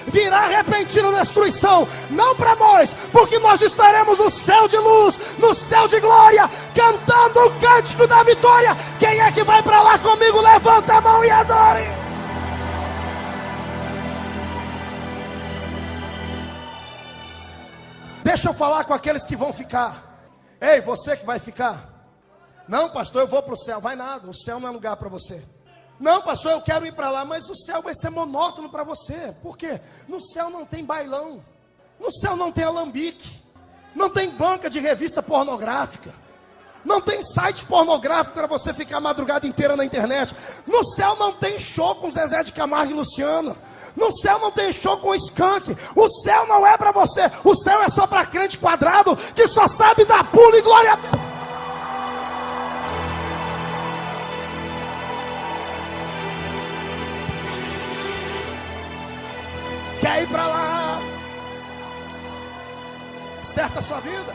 virá repentina destruição, não para nós, porque nós estaremos no céu de luz, no céu de glória, cantando o cântico da vitória. Quem é que vai para lá comigo? Levanta a mão e adore. Deixa eu falar com aqueles que vão ficar. Ei, você que vai ficar. Não, pastor, eu vou para o céu. Vai nada, o céu não é lugar para você. Não, pastor, eu quero ir para lá, mas o céu vai ser monótono para você. Por quê? No céu não tem bailão, no céu não tem alambique, não tem banca de revista pornográfica, não tem site pornográfico para você ficar a madrugada inteira na internet. No céu não tem show com Zezé de Camargo e Luciano. No céu não tem show com Skank. O céu não é para você. O céu é só para crente quadrado que só sabe dar pulo e glória a Deus. Quer ir para lá? Acerta a sua vida.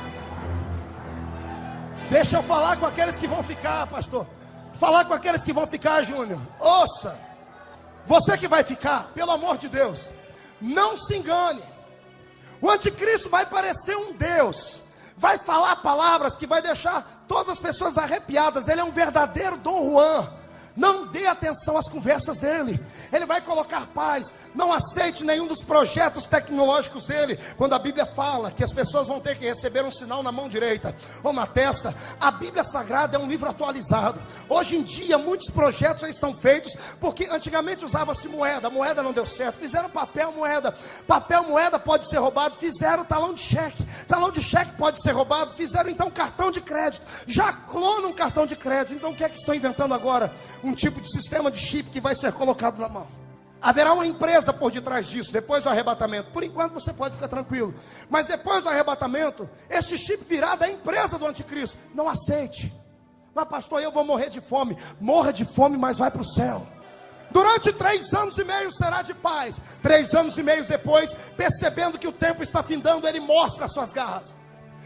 Deixa eu falar com aqueles que vão ficar, pastor. Falar com aqueles que vão ficar, Júnior. Ouça, você que vai ficar, pelo amor de Deus, não se engane. O anticristo vai parecer um Deus, vai falar palavras que vai deixar todas as pessoas arrepiadas. Ele é um verdadeiro Dom Juan. Não dê atenção às conversas dele. Ele vai colocar paz. Não aceite nenhum dos projetos tecnológicos dele. Quando a Bíblia fala que as pessoas vão ter que receber um sinal na mão direita ou na testa, a Bíblia Sagrada é um livro atualizado. Hoje em dia muitos projetos já estão feitos, porque antigamente usava-se moeda. A moeda não deu certo, fizeram papel moeda. Papel moeda pode ser roubado, fizeram talão de cheque. Talão de cheque pode ser roubado, fizeram então cartão de crédito. Já clonam um cartão de crédito. Então o que é que estão inventando agora? Um tipo de sistema de chip que vai ser colocado na mão. Haverá uma empresa por detrás disso, depois do arrebatamento. Por enquanto você pode ficar tranquilo. Mas depois do arrebatamento, este chip virá da empresa do anticristo. Não aceite. Mas pastor, eu vou morrer de fome. Morra de fome, mas vai para o céu. Durante 3 anos e meio será de paz. 3 anos e meio depois, percebendo que o tempo está findando, ele mostra as suas garras.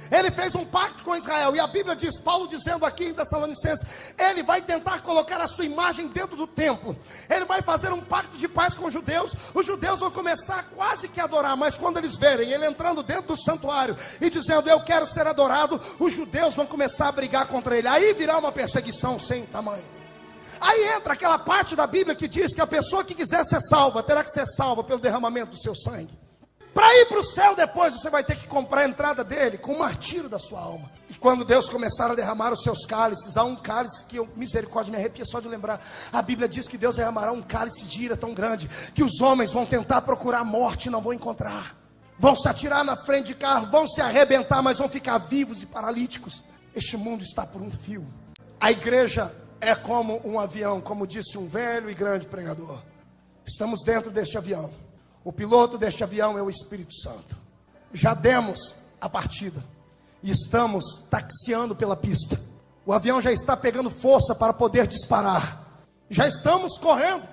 Ele fez um pacto com Israel, e a Bíblia diz, Paulo dizendo aqui em Tessalonicenses, ele vai tentar colocar a sua imagem dentro do templo. Ele vai fazer um pacto de paz com os judeus vão começar quase que a adorar, mas quando eles verem ele entrando dentro do santuário e dizendo, eu quero ser adorado, os judeus vão começar a brigar contra ele. Aí virá uma perseguição sem tamanho. Aí entra aquela parte da Bíblia que diz que a pessoa que quiser ser salva, terá que ser salva pelo derramamento do seu sangue. Para ir para o céu depois, você vai ter que comprar a entrada dele com o martírio da sua alma. E quando Deus começar a derramar os seus cálices, há um cálice que misericórdia, me arrepia só de lembrar. A Bíblia diz que Deus derramará um cálice de ira tão grande, que os homens vão tentar procurar a morte e não vão encontrar. Vão se atirar na frente de carro, vão se arrebentar, mas vão ficar vivos e paralíticos. Este mundo está por um fio. A igreja é como um avião, como disse um velho e grande pregador. Estamos dentro deste avião. O piloto deste avião é o Espírito Santo. Já demos a partida e estamos taxiando pela pista. O avião já está pegando força para poder disparar. Já estamos correndo.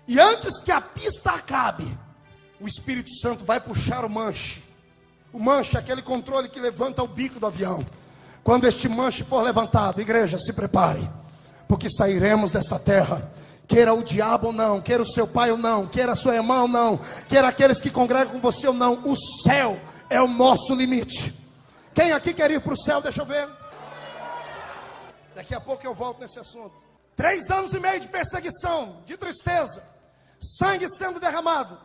E antes que a pista acabe, o Espírito Santo vai puxar o manche. O manche é aquele controle que levanta o bico do avião. Quando este manche for levantado, igreja, se prepare, porque sairemos desta terra. Queira o diabo ou não, queira o seu pai ou não, queira a sua irmã ou não, queira aqueles que congregam com você ou não, o céu é o nosso limite. Quem aqui quer ir para o céu? Deixa eu ver. Daqui a pouco eu volto nesse assunto. 3 anos e meio de perseguição, de tristeza, sangue sendo derramado.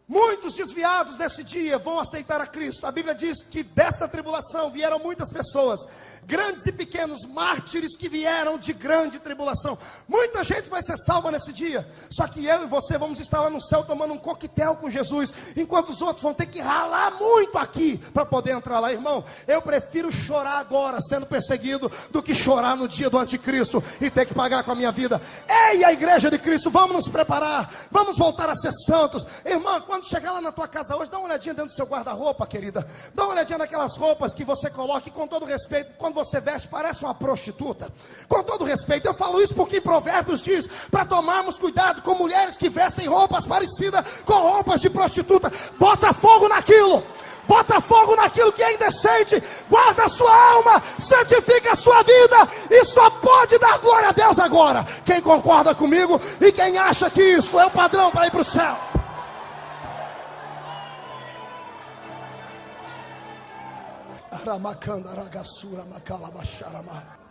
Muitos desviados desse dia vão aceitar a Cristo. A Bíblia diz que desta tribulação vieram muitas pessoas, grandes e pequenos, mártires que vieram de grande tribulação. Muita gente vai ser salva nesse dia. Só que eu e você vamos estar lá no céu tomando um coquetel com Jesus, enquanto os outros vão ter que ralar muito aqui para poder entrar lá. Irmão, eu prefiro chorar agora sendo perseguido do que chorar no dia do anticristo e ter que pagar com a minha vida. Ei, a igreja de Cristo, vamos nos preparar, vamos voltar a ser santos. Irmão, quando chegar lá na tua casa hoje, dá uma olhadinha dentro do seu guarda-roupa, querida. Dá uma olhadinha naquelas roupas que você coloca, e com todo respeito, quando você veste, parece uma prostituta. Com todo respeito, eu falo isso porque em Provérbios diz para tomarmos cuidado com mulheres que vestem roupas parecidas com roupas de prostituta. Bota fogo naquilo. Bota fogo naquilo que é indecente. Guarda a sua alma, santifica a sua vida, e só pode dar glória a Deus agora quem concorda comigo e quem acha que isso é o padrão para ir para o céu.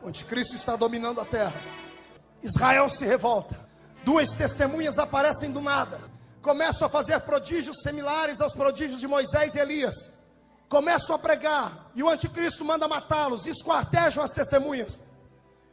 O anticristo está dominando a terra. Israel se revolta. 2 testemunhas aparecem do nada, começam a fazer prodígios similares aos prodígios de Moisés e Elias. Começam a pregar, e o anticristo manda matá-los, esquartejam as testemunhas.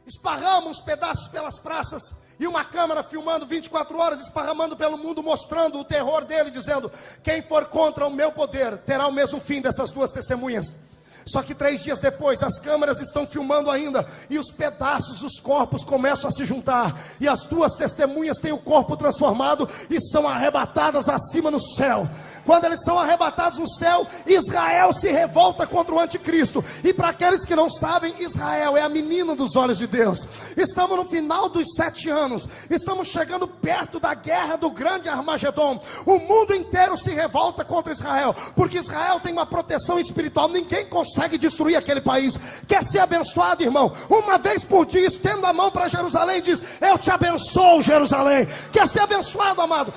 Esparramam os pedaços pelas praças, e uma câmera filmando 24 horas, esparramando pelo mundo, mostrando o terror dele, dizendo: quem for contra o meu poder terá o mesmo fim dessas 2 testemunhas. Só que 3 dias depois, as câmeras estão filmando ainda, e os pedaços, os corpos começam a se juntar, e as 2 testemunhas têm o corpo transformado e são arrebatadas acima no céu. Quando eles são arrebatados no céu, Israel se revolta contra o anticristo. E para aqueles que não sabem, Israel é a menina dos olhos de Deus. Estamos no final dos 7 anos, estamos chegando perto da guerra do grande Armagedon. O mundo inteiro se revolta contra Israel, porque Israel tem uma proteção espiritual. Ninguém consegue destruir aquele país. Quer ser abençoado, irmão? Uma vez por dia, estenda a mão para Jerusalém e diz: eu te abençoo, Jerusalém. Quer ser abençoado, amado?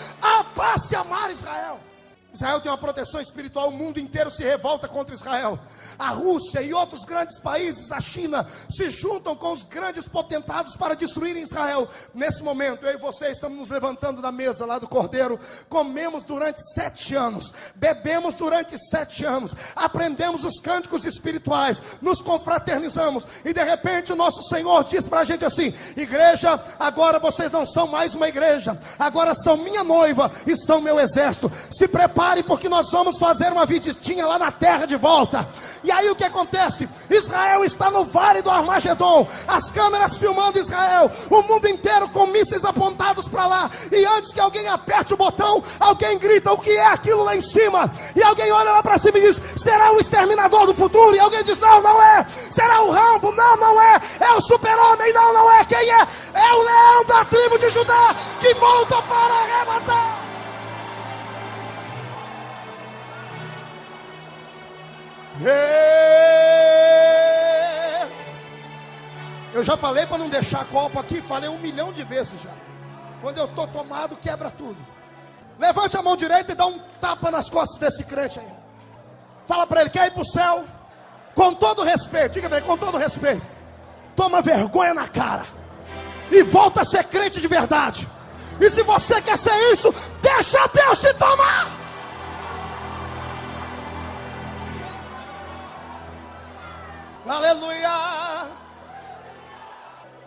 Passe a amar Israel. Israel tem uma proteção espiritual, o mundo inteiro se revolta contra Israel. a Rússia e outros grandes países, a China, se juntam com os grandes potentados para destruir Israel. Nesse momento, eu e você estamos nos levantando da mesa lá do Cordeiro, comemos durante 7 anos, bebemos durante 7 anos, aprendemos os cânticos espirituais, nos confraternizamos, e de repente o nosso Senhor diz para a gente assim: igreja, agora vocês não são mais uma igreja, agora são minha noiva e são meu exército. Se prepare, porque nós vamos fazer uma visitinha lá na terra de volta. E aí o que acontece? Israel está no vale do Armagedon, as câmeras filmando Israel, o mundo inteiro com mísseis apontados para lá, e antes que alguém aperte o botão, alguém grita: o que é aquilo lá em cima? E alguém olha lá para cima e diz: será o exterminador do futuro? E alguém diz: não, não é. Será o Rambo? Não, não é. É o super-homem? Não, não é. Quem é? É o leão da tribo de Judá, que volta para arrebatar. Eu já falei para não deixar copo aqui, falei 1 milhão de vezes já. Quando eu estou tomado, quebra tudo. Levante a mão direita e dá um tapa nas costas desse crente aí. Fala para ele: quer ir para o céu? Com todo respeito, diga para ele, com todo respeito, toma vergonha na cara e volta a ser crente de verdade. E se você quer ser isso, deixa Deus te tomar. Aleluia,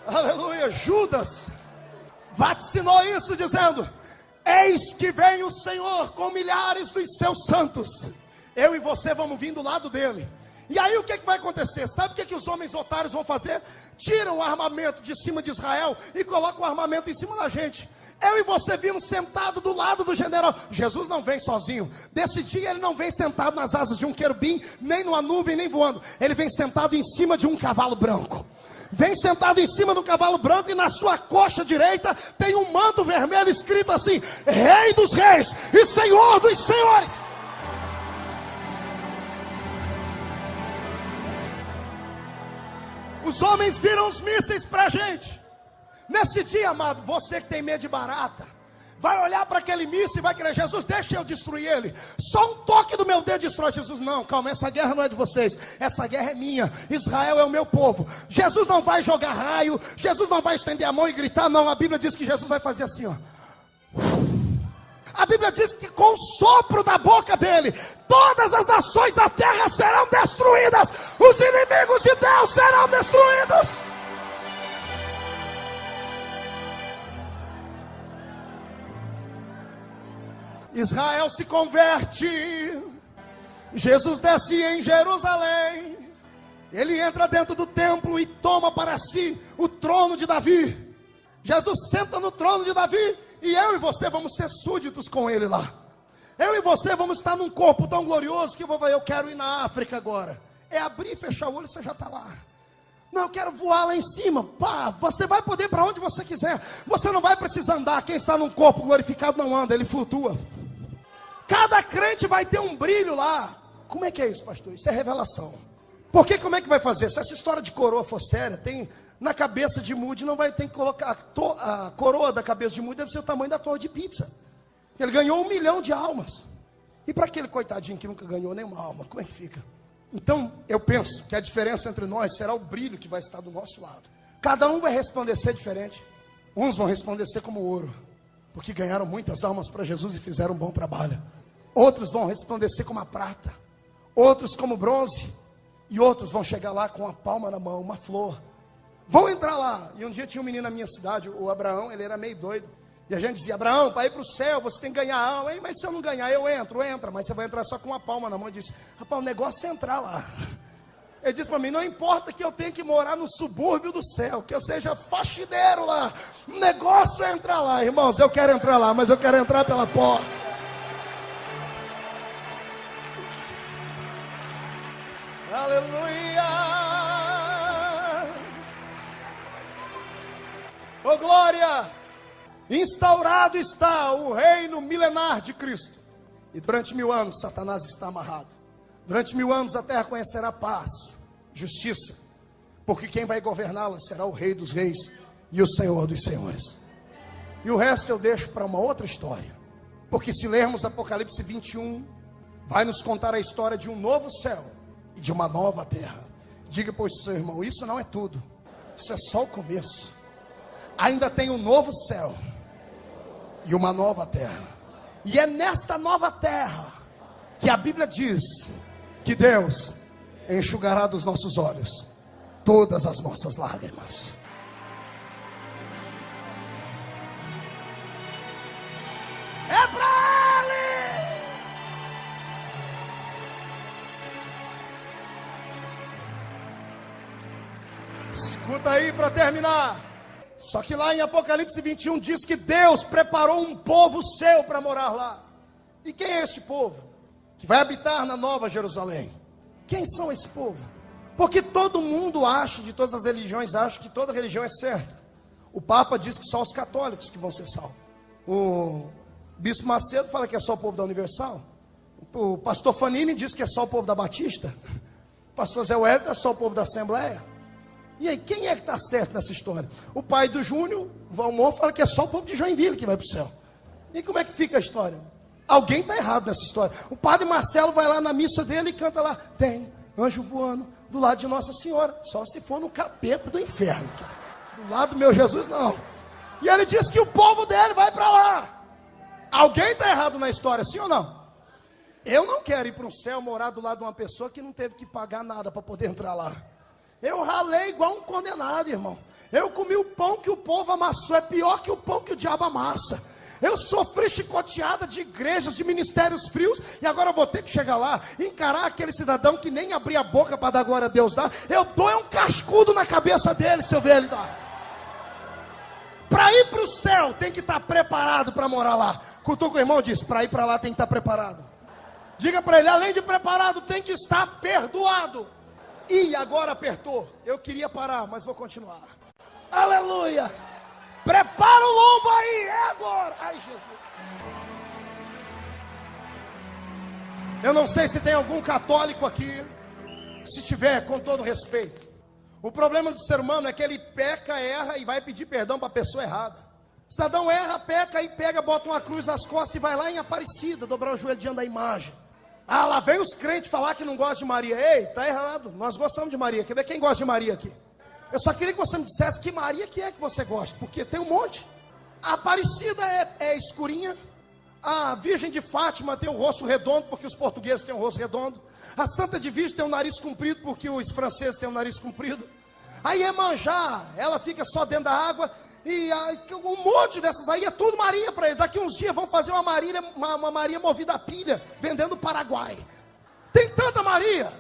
aleluia. Judas vaticinou isso dizendo: eis que vem o Senhor com milhares dos seus santos. Eu e você vamos vir do lado dele. E aí o que vai acontecer? Sabe o que os homens otários vão fazer? Tiram o armamento de cima de Israel e colocam o armamento em cima da gente. Eu e você vindo sentado do lado do general. Jesus não vem sozinho. Desse dia ele não vem sentado nas asas de um querubim, nem numa nuvem, nem voando. Ele vem sentado em cima de um cavalo branco. Vem sentado em cima do cavalo branco, e na sua coxa direita tem um manto vermelho escrito assim: Rei dos Reis e Senhor dos Senhores. Os homens viram os mísseis para a gente. Nesse dia, amado, você que tem medo de barata, vai olhar para aquele míssil e vai querer: Jesus, deixa eu destruir ele. Só um toque do meu dedo destrói. Jesus: não, calma, essa guerra não é de vocês, essa guerra é minha. Israel é o meu povo. Jesus não vai jogar raio, Jesus não vai estender a mão e gritar, não. A Bíblia diz que Jesus vai fazer assim, ó. A Bíblia diz que com o sopro da boca dele, todas as nações da terra serão destruídas. Os inimigos de Deus serão destruídos. Israel se converte. Jesus desce em Jerusalém. Ele entra dentro do templo e toma para si o trono de Davi. Jesus senta no trono de Davi, e eu e você vamos ser súditos com ele lá. Eu e você vamos estar num corpo tão glorioso que eu quero ir na África agora. É abrir e fechar o olho, você já está lá. Não, eu quero voar lá em cima. Pá, você vai poder para onde você quiser. Você não vai precisar andar. Quem está num corpo glorificado não anda, ele flutua. Cada crente vai ter um brilho lá. Como é que é isso, pastor? Isso é revelação. Porque como é que vai fazer? Se essa história de coroa for séria, tem na cabeça de Moody, não vai ter que colocar a coroa da cabeça de Moody deve ser o tamanho da torre de pizza. Ele ganhou 1 milhão de almas. E para aquele coitadinho que nunca ganhou nenhuma alma, como é que fica? Então, eu penso que a diferença entre nós será o brilho que vai estar do nosso lado. Cada um vai resplandecer diferente. Uns vão resplandecer como ouro, porque ganharam muitas almas para Jesus e fizeram um bom trabalho. Outros vão resplandecer como a prata, outros como bronze, e outros vão chegar lá com a palma na mão, uma flor. Vão entrar lá. E um dia tinha um menino na minha cidade, o Abraão, ele era meio doido. E a gente dizia: Abraão, para ir para o céu, você tem que ganhar alma. Mas se eu não ganhar, eu entro, entra. Mas você vai entrar só com uma palma na mão. Eu disse: rapaz, o negócio é entrar lá. Ele disse para mim: não importa que eu tenha que morar no subúrbio do céu, que eu seja faxineiro lá. O negócio é entrar lá. Irmãos, eu quero entrar lá, mas eu quero entrar pela porta. Aleluia. Ô glória. Instaurado está o reino milenar de Cristo. E durante 1000 anos Satanás está amarrado. Durante 1000 anos a terra conhecerá paz, justiça, porque quem vai governá-la será o Rei dos Reis e o Senhor dos Senhores. E o resto eu deixo para uma outra história. Porque se lermos Apocalipse 21, vai nos contar a história de um novo céu e de uma nova terra. Diga para o seu irmão, isso não é tudo, isso é só o começo. Ainda tem um novo céu e uma nova terra. E é nesta nova terra que a Bíblia diz que Deus enxugará dos nossos olhos todas as nossas lágrimas. É para Ele. Escuta aí para terminar. Só que lá em Apocalipse 21 diz que Deus preparou um povo seu para morar lá. E quem é esse povo que vai habitar na Nova Jerusalém? Quem são esse povo? Porque todo mundo acha, de todas as religiões, acha que toda religião é certa. O Papa diz que só os católicos que vão ser salvos. O Bispo Macedo fala que é só o povo da Universal. O pastor Fanini diz que é só o povo da Batista. O pastor Zé Wellington é só o povo da Assembleia. E aí, quem é que está certo nessa história? O pai do Júnior, o Valmor, fala que é só o povo de Joinville que vai para o céu. E como é que fica a história? Alguém está errado nessa história. O padre Marcelo vai lá na missa dele e canta lá: tem anjo voando do lado de Nossa Senhora. Só se for no capeta do inferno. Do lado do meu Jesus, não. E ele diz que o povo dele vai para lá. Alguém está errado na história, sim ou não? Eu não quero ir para o céu morar do lado de uma pessoa que não teve que pagar nada para poder entrar lá. Eu ralei igual um condenado, irmão. Eu comi o pão que o povo amassou. É pior que o pão que o diabo amassa. Eu sofri chicoteada de igrejas, de ministérios frios. E agora eu vou ter que chegar lá, encarar aquele cidadão que nem abria a boca para dar glória a Deus dá. Eu dou um cascudo na cabeça dele, se eu ver ele dar. Para ir para o céu tem que estar preparado para morar lá. Cutuca o irmão, diz: para ir para lá tem que estar preparado. Diga para ele, além de preparado, tem que estar perdoado. E agora apertou. Eu queria parar, mas vou continuar. Aleluia. Prepara o lombo aí, é agora. Ai, Jesus. Eu não sei se tem algum católico aqui. Se tiver, com todo respeito. O problema do ser humano é que ele peca, erra e vai pedir perdão para a pessoa errada. O cidadão erra, peca e pega, bota uma cruz nas costas e vai lá em Aparecida, dobrar o joelho diante da imagem. Ah, lá vem os crentes falar que não gostam de Maria. Ei, tá errado, nós gostamos de Maria. Quer ver quem gosta de Maria aqui? Eu só queria que você me dissesse que Maria que é que você gosta, porque tem um monte. A Aparecida é escurinha. A Virgem de Fátima tem um rosto redondo, porque os portugueses têm um rosto redondo. A Santa de Virgem tem um nariz comprido, porque os franceses têm um nariz comprido. A Iemanjá, ela fica só dentro da água. E um monte dessas aí é tudo Maria para eles. Daqui uns dias vão fazer uma Maria movida a pilha, vendendo no Paraguai. Tem tanta Maria.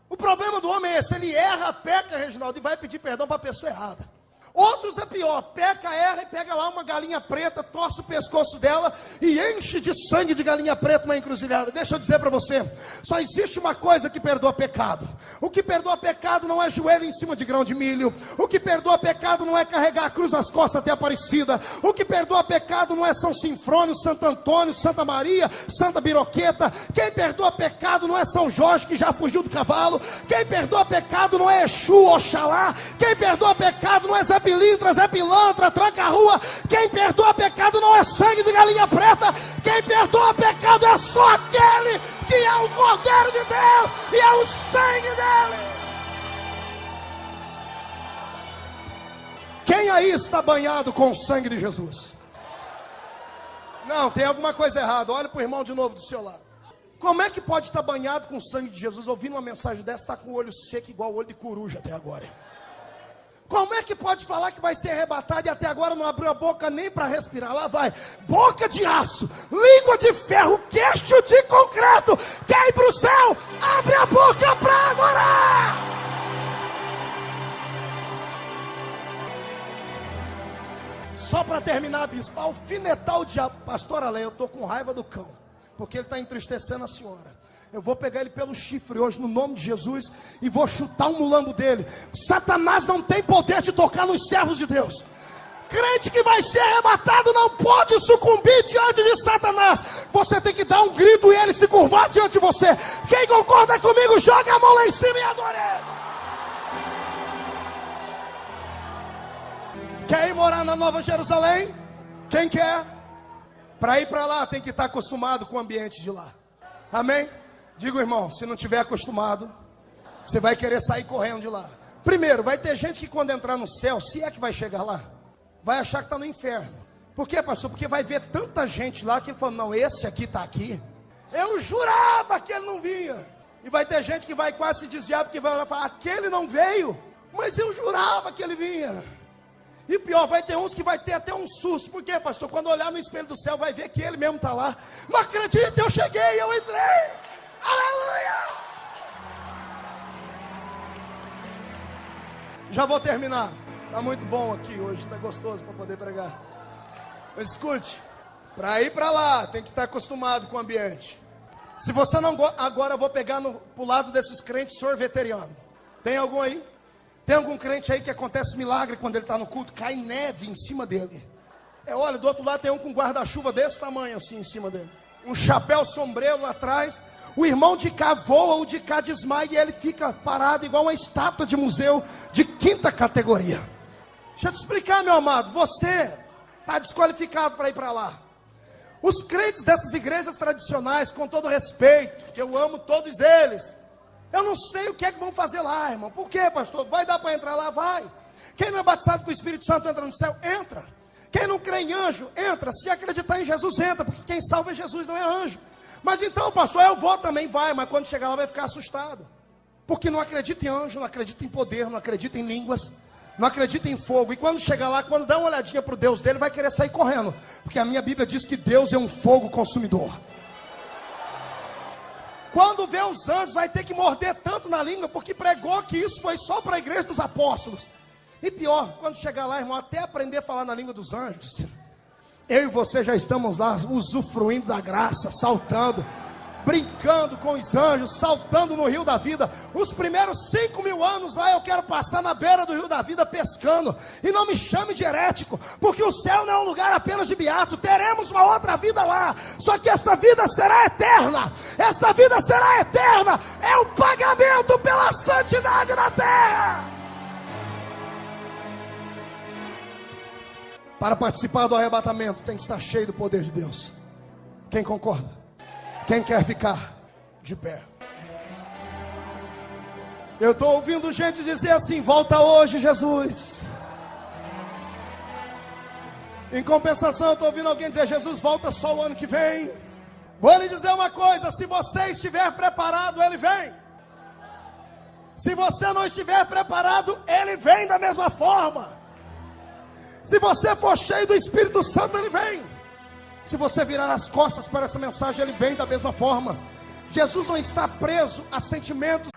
O problema do homem é esse: ele erra, peca, Reginaldo, e vai pedir perdão para a pessoa errada. Outros é pior: peca, erra e pega lá uma galinha preta, torce o pescoço dela e enche de sangue de galinha preta uma encruzilhada. Deixa eu dizer para você, só existe uma coisa que perdoa pecado. O que perdoa pecado não é joelho em cima de grão de milho. O que perdoa pecado não é carregar a cruz nas costas até Aparecida. O que perdoa pecado não é São Sinfrônio, Santo Antônio, Santa Maria, Santa Biroqueta. Quem perdoa pecado não é São Jorge, que já fugiu do cavalo. Quem perdoa pecado não é Exu, Oxalá. Quem perdoa pecado não é Zé Pilintra, Zé Pilantra, tranca a rua. Quem perdoa pecado não é sangue de galinha preta. Quem perdoa pecado é só aquele que é o Cordeiro de Deus e é o sangue dele. Quem aí está banhado com o sangue de Jesus? Não, tem alguma coisa errada. Olha para o irmão de novo do seu lado. Como é que pode estar banhado com o sangue de Jesus? Ouvindo uma mensagem dessa, está com o olho seco igual o olho de coruja até agora. Como é que pode falar que vai ser arrebatado e até agora não abriu a boca nem para respirar? Lá vai, boca de aço, língua de ferro, queixo de concreto. Quer ir para o céu? Abre a boca para adorar. Só para terminar, bispo, alfinetar o diabo. Pastora Leia, eu estou com raiva do cão, porque ele está entristecendo a senhora. Eu vou pegar ele pelo chifre hoje, no nome de Jesus, e vou chutar um mulambo dele. Satanás não tem poder de tocar nos servos de Deus. Crente que vai ser arrebatado não pode sucumbir diante de Satanás. Você tem que dar um grito e ele se curvar diante de você. Quem concorda comigo, joga a mão lá em cima e adore. Quer ir morar na Nova Jerusalém? Quem quer? Para ir para lá tem que estar acostumado com o ambiente de lá. Amém? Diga, irmão, se não tiver acostumado, Você vai querer sair correndo de lá. Primeiro, vai ter gente que quando entrar no céu, se é que vai chegar lá, vai achar que está no inferno. Por quê, pastor? Porque vai ver tanta gente lá que ele falou, não, esse aqui está aqui. Eu jurava que ele não vinha. E vai ter gente que vai quase se desviar, porque vai olhar e falar, aquele não veio, mas eu jurava que ele vinha. E pior, vai ter uns que vai ter até um susto. Por quê, pastor? Quando olhar no espelho do céu, vai ver que ele mesmo está lá. Não acredita, eu cheguei, eu entrei. Aleluia! Já vou terminar. Está muito bom aqui hoje, está gostoso para poder pregar. Mas escute, para ir para lá, tem que estar acostumado com o ambiente. Se você não... Agora eu vou pegar pro lado desses crentes sorveterianos. Tem algum aí? Tem algum crente aí que acontece milagre quando ele está no culto? Cai neve em cima dele. Olha, do outro lado tem um com guarda-chuva desse tamanho assim em cima dele. Um chapéu sombreiro lá atrás. O irmão de cá voa, o de cá desmaia e ele fica parado igual uma estátua de museu de 5ª categoria. Deixa eu te explicar, meu amado. Você está desqualificado para ir para lá. Os crentes dessas igrejas tradicionais, com todo respeito, que eu amo todos eles, eu não sei o que é que vão fazer lá, irmão. Por quê, pastor? Vai dar para entrar lá? Vai. Quem não é batizado com o Espírito Santo entra no céu? Entra. Quem não crê em anjo? Entra. Se acreditar em Jesus, entra. Porque quem salva é Jesus, não é anjo. Mas então, pastor, eu vou também, vai. Mas quando chegar lá vai ficar assustado. Porque não acredita em anjo, não acredita em poder, não acredita em línguas, não acredita em fogo. E quando chegar lá, quando dá uma olhadinha para o Deus dele, vai querer sair correndo. Porque a minha Bíblia diz que Deus é um fogo consumidor. Quando vê os anjos, vai ter que morder tanto na língua, porque pregou que isso foi só para a igreja dos apóstolos. E pior, quando chegar lá, irmão, até aprender a falar na língua dos anjos, eu e você já estamos lá, usufruindo da graça, saltando, brincando com os anjos, saltando no rio da vida. Os primeiros 5.000 anos lá, eu quero passar na beira do rio da vida pescando. E não me chame de herético, porque o céu não é um lugar apenas de beato. Teremos uma outra vida lá, só que esta vida será eterna. Esta vida será eterna. É o pagamento pela santidade na terra. Para participar do arrebatamento, tem que estar cheio do poder de Deus. Quem concorda? Quem quer ficar de pé? Eu estou ouvindo gente dizer assim, volta hoje, Jesus. Em compensação, eu estou ouvindo alguém dizer, Jesus, volta só o ano que vem. Vou lhe dizer uma coisa, se você estiver preparado, Ele vem. Se você não estiver preparado, Ele vem da mesma forma. Se você for cheio do Espírito Santo, Ele vem. Se você virar as costas para essa mensagem, Ele vem da mesma forma. Jesus não está preso a sentimentos